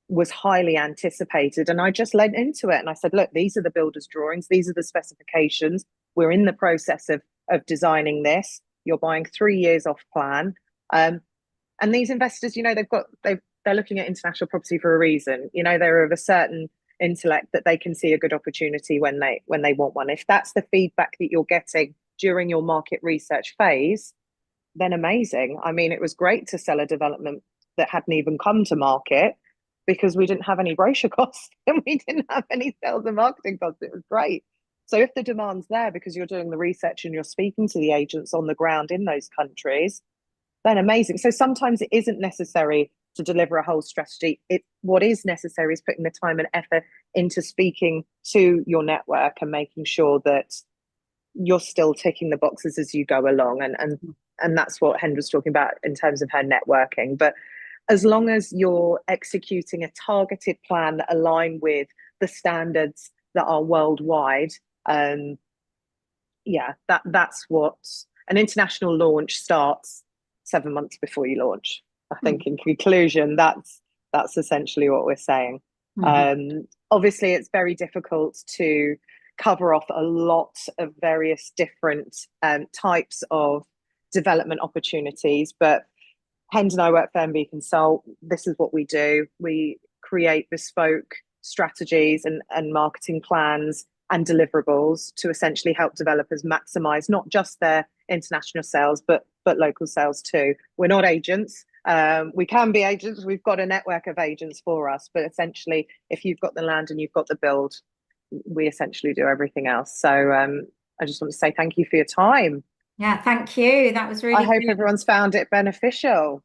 was highly anticipated. And I just lent into it and I said, look, these are the builder's drawings. These are the specifications. We're in the process of designing this. You're buying 3 years off plan. And these investors, you know, they're looking at international property for a reason. You know, they're of a certain intellect that they can see a good opportunity when they want one. If that's the feedback that you're getting during your market research phase, then amazing. I mean, it was great to sell a development that hadn't even come to market because we didn't have any brochure costs and we didn't have any sales and marketing costs. It was great. So if the demand's there because you're doing the research and you're speaking to the agents on the ground in those countries, then amazing. So sometimes it isn't necessary to deliver a whole strategy. What is necessary is putting the time and effort into speaking to your network and making sure that you're still ticking the boxes as you go along. And that's what Hen was talking about in terms of her networking. But as long as you're executing a targeted plan that align with the standards that are worldwide, that's what an international launch starts 7 months before you launch. I think in conclusion, that's essentially what we're saying. Obviously, it's very difficult to cover off a lot of various different types of development opportunities, but Hen and I work for MB Consult. This is what we do. We create bespoke strategies and marketing plans and deliverables to essentially help developers maximize not just their international sales, but local sales too. We're not agents. We can be agents. We've got a network of agents for us, but essentially, if you've got the land and you've got the build, we essentially do everything else. So I just want to say thank you for your time. Yeah, thank you. That was really I hope good. everyone's found it beneficial.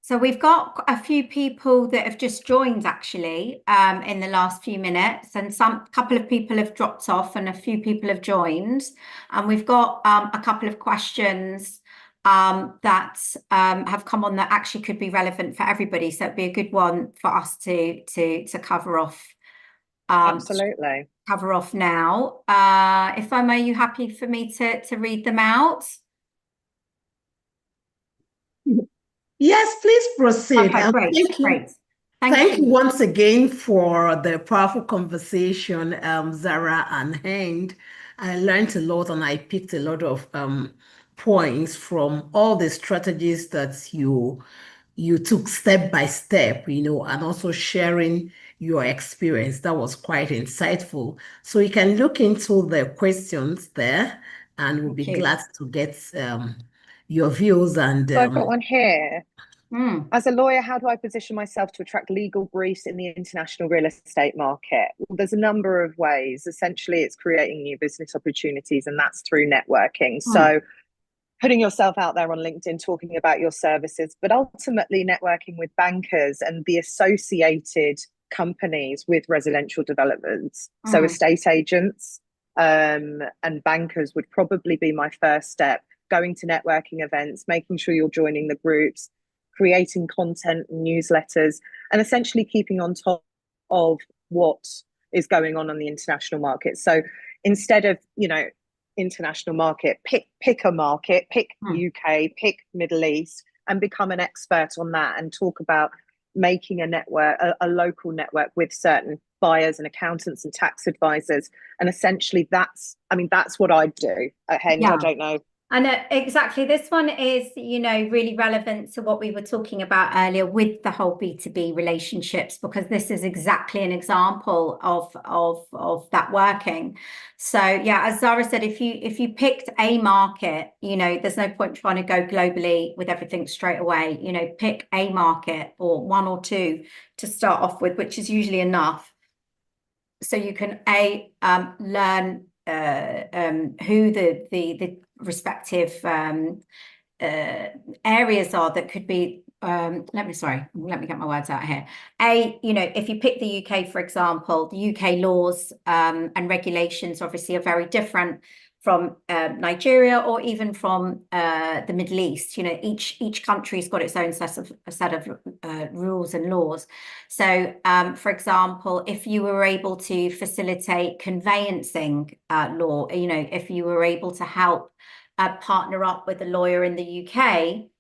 So we've got a few people that have just joined actually in the last few minutes, and couple of people have dropped off and a few people have joined. And we've got a couple of questions that have come on that actually could be relevant for everybody. So it'd be a good one for us to cover off. Absolutely. Cover off now. If I may, you happy for me to read them out? Yes, please proceed. Okay, great, Thank you. great. Thank you once again for the powerful conversation, Zara and Hind. I learned a lot and I picked a lot of points from all the strategies that you took step by step, you know, and also sharing your experience. That was quite insightful. So you can look into the questions there and we'll be glad to get your views. And so I've got one here. As a lawyer, how do I position myself to attract legal briefs in the international real estate market? Well, there's a number of ways. Essentially, it's creating new business opportunities, and that's through networking. So putting yourself out there on LinkedIn, talking about your services, but ultimately networking with bankers and the associated companies with residential developments. So estate agents and bankers would probably be my first step. Going to networking events, making sure you're joining the groups, creating content and newsletters, and essentially keeping on top of what is going on the international market. So instead of, you know, international market, pick a market, pick UK, pick Middle East, and become an expert on that and talk about making a network, a local network with certain buyers and accountants and tax advisors. And essentially that's what I do at Hen. I don't know. And exactly, this one is, you know, really relevant to what we were talking about earlier with the whole B2B relationships, because this is exactly an example of that working. So yeah, as Zara said, if you picked a market, you know, there's no point trying to go globally with everything straight away. You know, pick a market or one or two to start off with, which is usually enough. So you can learn who the respective areas are that could be let me get my words out here. You know, if you pick the UK, for example, the UK laws and regulations obviously are very different from Nigeria or even from the Middle East. You know, each country's got its own set of rules and laws. So, for example, if you were able to facilitate conveyancing law, you know, if you were able to help partner up with a lawyer in the UK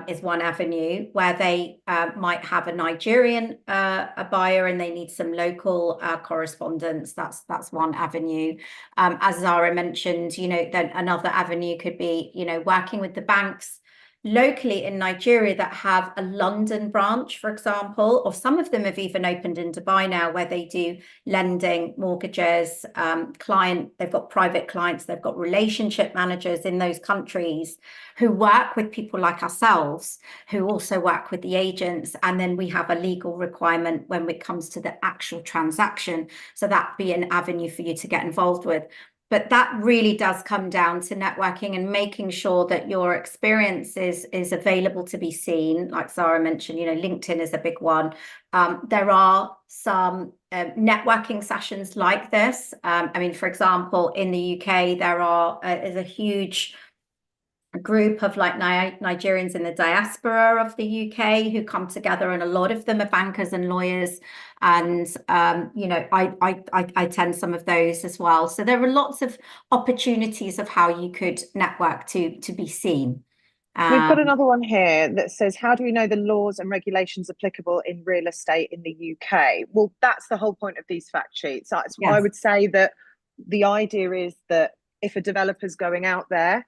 is one avenue where they might have a Nigerian a buyer and they need some local correspondence. That's one avenue. As Zara mentioned, you know, then another avenue could be, you know, working with the banks locally in Nigeria that have a London branch, for example, or some of them have even opened in Dubai now, where they do lending, mortgages, they've got private clients, they've got relationship managers in those countries who work with people like ourselves, who also work with the agents. And then we have a legal requirement when it comes to the actual transaction. So that'd be an avenue for you to get involved with. But that really does come down to networking and making sure that your experience is available to be seen. Like Zara mentioned, you know, LinkedIn is a big one. There are some networking sessions like this. I mean, for example, in the UK, is a huge group of like Nigerians in the diaspora of the UK who come together, and a lot of them are bankers and lawyers. And you know, I attend some of those as well. So there are lots of opportunities of how you could network to be seen. We've got another one here that says, how do we know the laws and regulations applicable in real estate in the UK? Well, that's the whole point of these fact sheets. I would say that the idea is that if a developer's going out there,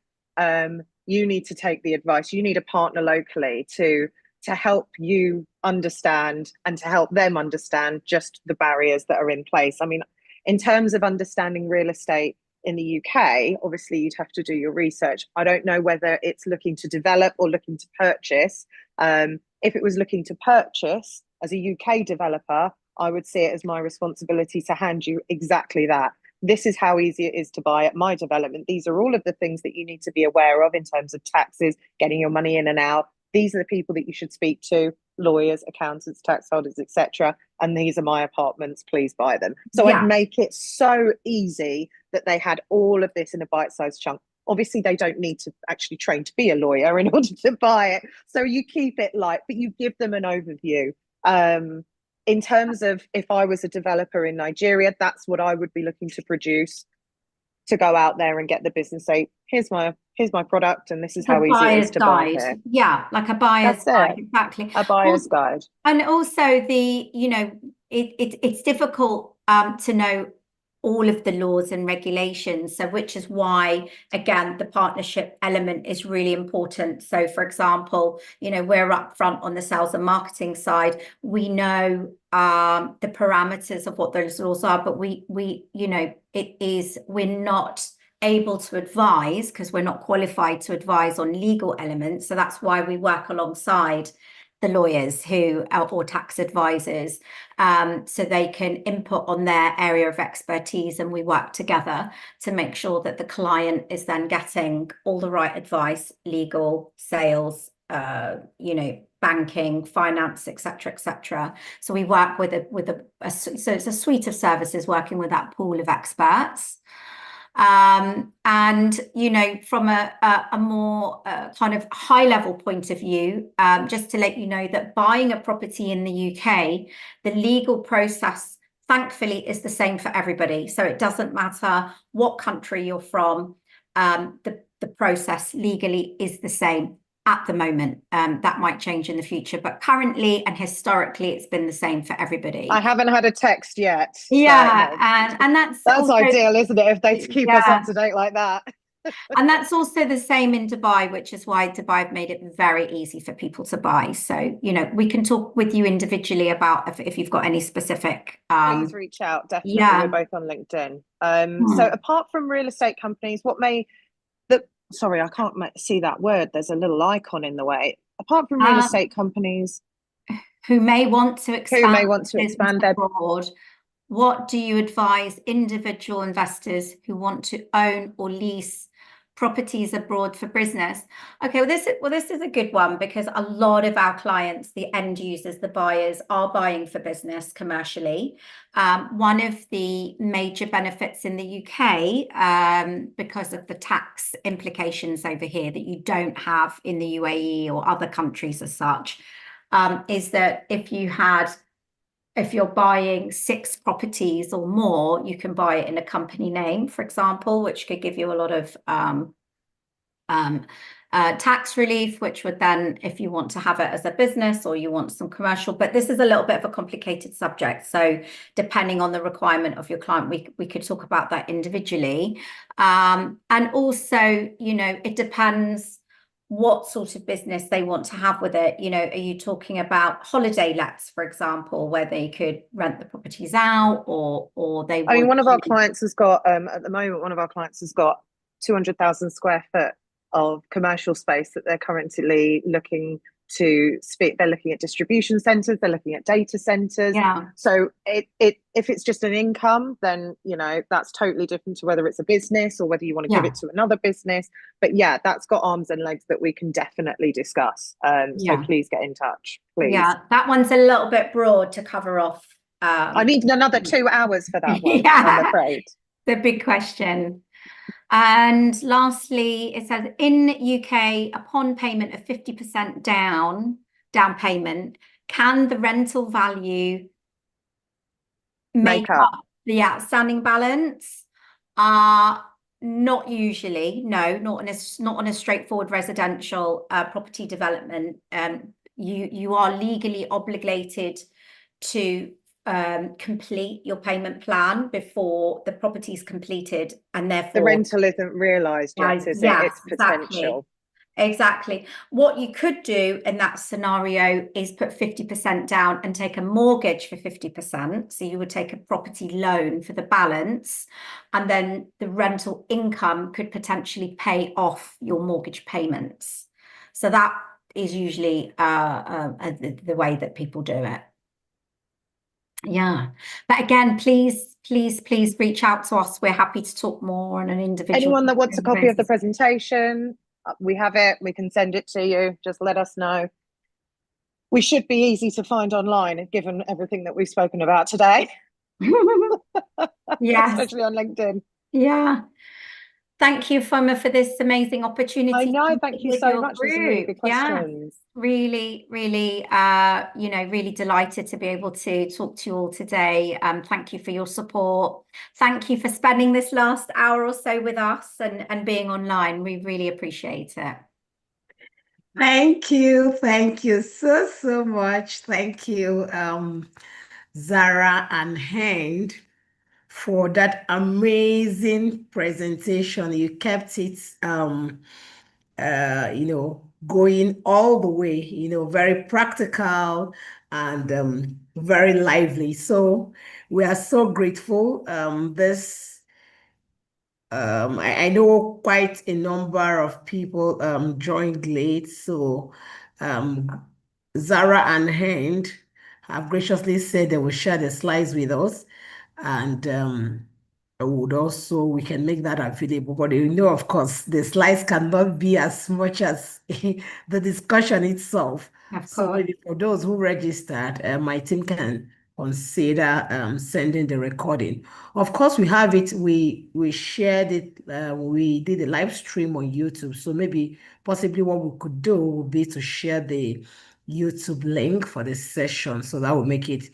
you need to take the advice. You need a partner locally to help you understand and to help them understand just the barriers that are in place. I mean, in terms of understanding real estate in the UK, obviously you'd have to do your research. I don't know whether it's looking to develop or looking to purchase. If it was looking to purchase as a UK developer, I would see it as my responsibility to hand you exactly that. This is how easy it is to buy at my development. These are all of the things that you need to be aware of in terms of taxes, getting your money in and out. These are the people that you should speak to: lawyers, accountants, tax holders, etc. And these are my apartments, please buy them. So I'd make it so easy that they had all of this in a bite-sized chunk. Obviously, they don't need to actually train to be a lawyer in order to buy it. So you keep it light, but you give them an overview. In terms of if I was a developer in Nigeria, that's what I would be looking to produce, to go out there and get the business, say, here's my product and this is how easy it is to buy here. Yeah, like a buyer's guide, exactly. A buyer's guide. And also you know, it's difficult to know all of the laws and regulations. So which is why, again, the partnership element is really important. So for example, you know, we're upfront on the sales and marketing side. We know the parameters of what those laws are, but we you know, we're not able to advise because we're not qualified to advise on legal elements. So that's why we work alongside the lawyers or tax advisors, so they can input on their area of expertise, and we work together to make sure that the client is then getting all the right advice: legal, sales, you know, banking, finance, etc., etc. So we work with so it's a suite of services working with that pool of experts. And you know, from a more kind of high level point of view, just to let you know that buying a property in the UK, the legal process thankfully is the same for everybody. So it doesn't matter what country you're from, the process legally is the same at the moment. That might change in the future, but currently and historically it's been the same for everybody. I haven't had a text yet. Yeah, so, and that's also, ideal, isn't it, if they keep us up to date like that. And that's also the same in Dubai, which is why Dubai have made it very easy for people to buy. So, you know, we can talk with you individually about if you've got any specific please reach out. Definitely. We're both on LinkedIn. So apart from real estate companies, sorry, I can't see that word. There's a little icon in the way. Apart from real estate companies who may want to expand their abroad, what do you advise individual investors who want to own or lease properties abroad for business? Okay, well, this is a good one, because a lot of our clients, the end users, the buyers, are buying for business commercially. One of the major benefits in the UK, because of the tax implications over here that you don't have in the UAE or other countries as such, is that if you're buying 6 properties or more, you can buy it in a company name, for example, which could give you a lot of tax relief, which would then, if you want to have it as a business or you want some commercial, but this is a little bit of a complicated subject. So depending on the requirement of your client, we could talk about that individually. And also, you know, it depends what sort of business they want to have with it. You know, are you talking about holiday lets, for example, where they could rent the properties out, or they I mean, want one of our to... clients has got, at the moment, one of our clients has got 200,000 square foot of commercial space that they're currently looking to speak. They're looking at distribution centers, they're looking at data centers. Yeah. So if it's just an income, then, you know, that's totally different to whether it's a business or whether you want to give it to another business. But yeah, that's got arms and legs that we can definitely discuss. So please get in touch, please. Yeah, that one's a little bit broad to cover off. I need another 2 hours for that one, Yeah. I'm afraid. The big question. And lastly, it says in UK, upon payment of 50% down payment, can the rental value make up the outstanding balance? Not usually, no, not on a straightforward residential property development. You are legally obligated to complete your payment plan before the property is completed, and therefore the rental isn't realised yet, is it? It's potential. Exactly. What you could do in that scenario is put 50% down and take a mortgage for 50%. So you would take a property loan for the balance, and then the rental income could potentially pay off your mortgage payments. So that is usually the way that people do it. Yeah, but again, please reach out to us. We're happy to talk more on an individual. Anyone that wants a copy of the presentation, we have it. We can send it to you. Just let us know. We should be easy to find online, given everything that we've spoken about today. Yeah, especially on LinkedIn. Yeah. Thank you, Foma, for this amazing opportunity. I know. Thank you so much. Those are really good questions. Yeah, really, you know, really delighted to be able to talk to you all today. Thank you for your support. Thank you for spending this last hour or so with us and being online. We really appreciate it. Thank you so much. Thank you, Zara and Hand, for that amazing presentation. You kept it you know, going all the way, you know, very practical and very lively. So we are so grateful. I know quite a number of people joined late. So Zara and Hand have graciously said they will share the slides with us, and we can make that available. But you know, of course, the slides cannot be as much as the discussion itself. So maybe for those who registered, my team can consider sending the recording. Of course, we have it. We shared it. We did a live stream on YouTube. So maybe possibly what we could do would be to share the YouTube link for the session. So that will make it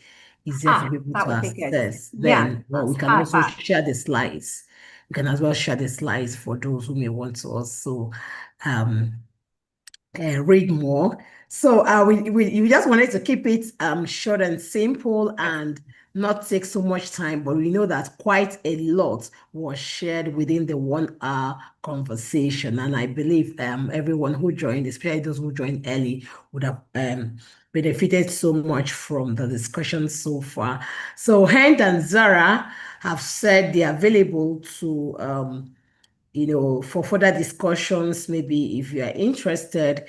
easier for people to access. Then we can also share the slides. We can as well share the slides for those who may want to also read more. So we just wanted to keep it short and simple and not take so much time, but we know that quite a lot was shared within the 1 hour conversation. And I believe everyone who joined, especially those who joined early, would have benefited so much from the discussion so far. So Hand and Zara have said they're available to you know, for further discussions, maybe if you are interested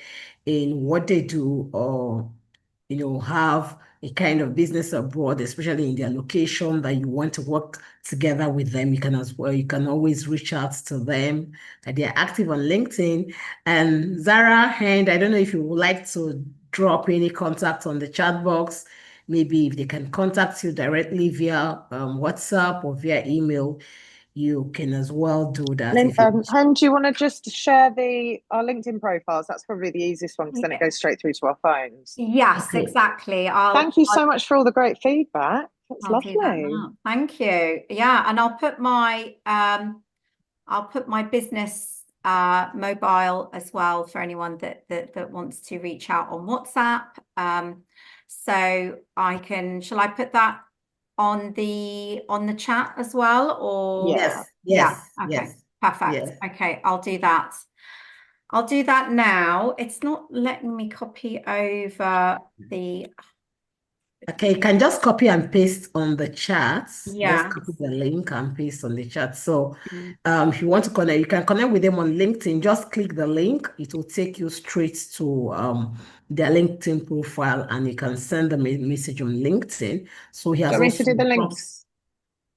in what they do, or, you know, have a kind of business abroad, especially in their location, that you want to work together with them, you can as well, you can always reach out to them. They are active on LinkedIn. And Zara, Hand, I don't know if you would like to drop any contact on the chat box, maybe if they can contact you directly via WhatsApp or via email, you can as well do that. Hen, do you want to just share our LinkedIn profiles? That's probably the easiest one, because then it goes straight through to our phones. Yes, exactly. Thank you so much for all the great feedback. That's lovely. Do that now. Thank you. Yeah, and I'll put my business mobile as well for anyone that wants to reach out on WhatsApp. So shall I put that on the chat as well, or Yes, yeah, yes, okay, yes, perfect. yes. Okay, I'll do that. I'll do that now. It's not letting me copy over the Okay, you can just copy and paste on the chat. Just yeah. copy the link and paste on the chat. So if you want to connect, you can connect with them on LinkedIn. Just click the link. It will take you straight to their LinkedIn profile, and you can send them a message on LinkedIn. So he Do you has want me to also do the dropped, links?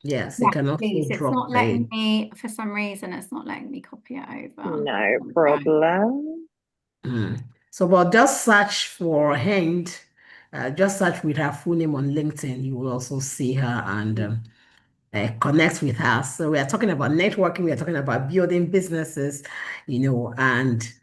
yes, he Yes, can also please. It's drop not the, letting me, for some reason, it's not letting me copy it over. No There we go. problem. So, but just search for Hand, just search with her full name on LinkedIn. You will also see her and connect with her. So we are talking about networking. We are talking about building businesses, and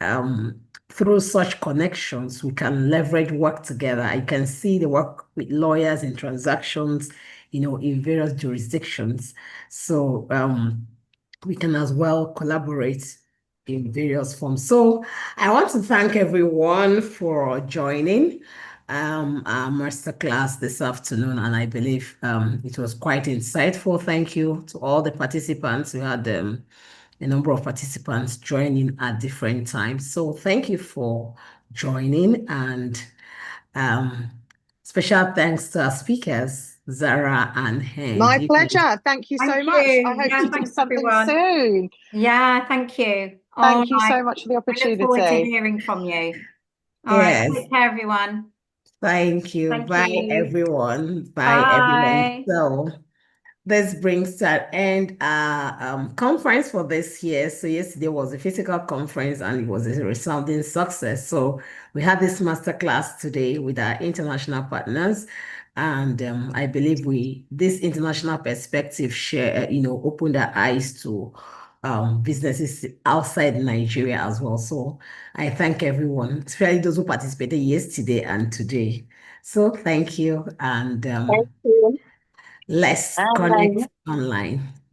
um, through such connections, we can leverage work together. I can see the work with lawyers in transactions, in various jurisdictions. So we can as well collaborate in various forms. So I want to thank everyone for joining our masterclass this afternoon, and I believe it was quite insightful. Thank you to all the participants. We had a number of participants joining at different times. So thank you for joining, and um, special thanks to our speakers, Zara and Hand. My You guys, pleasure. Thank you so Thank much. I you. hope Yeah, to do thanks something everyone. soon. Yeah, thank you. All Thank you right. so much for the I look forward to opportunity. hearing from you. All right. yes, Take care, everyone. thank you. Thank Bye, you. everyone. Bye, everyone. Bye. So this brings to an end our conference for this year. So yesterday was a physical conference and it was a resounding success. So we had this masterclass today with our international partners. And I believe this international perspective opened our eyes to businesses outside Nigeria as well. So I thank everyone, especially those who participated yesterday and today. So thank you. And Thank you. let's Bye. connect online.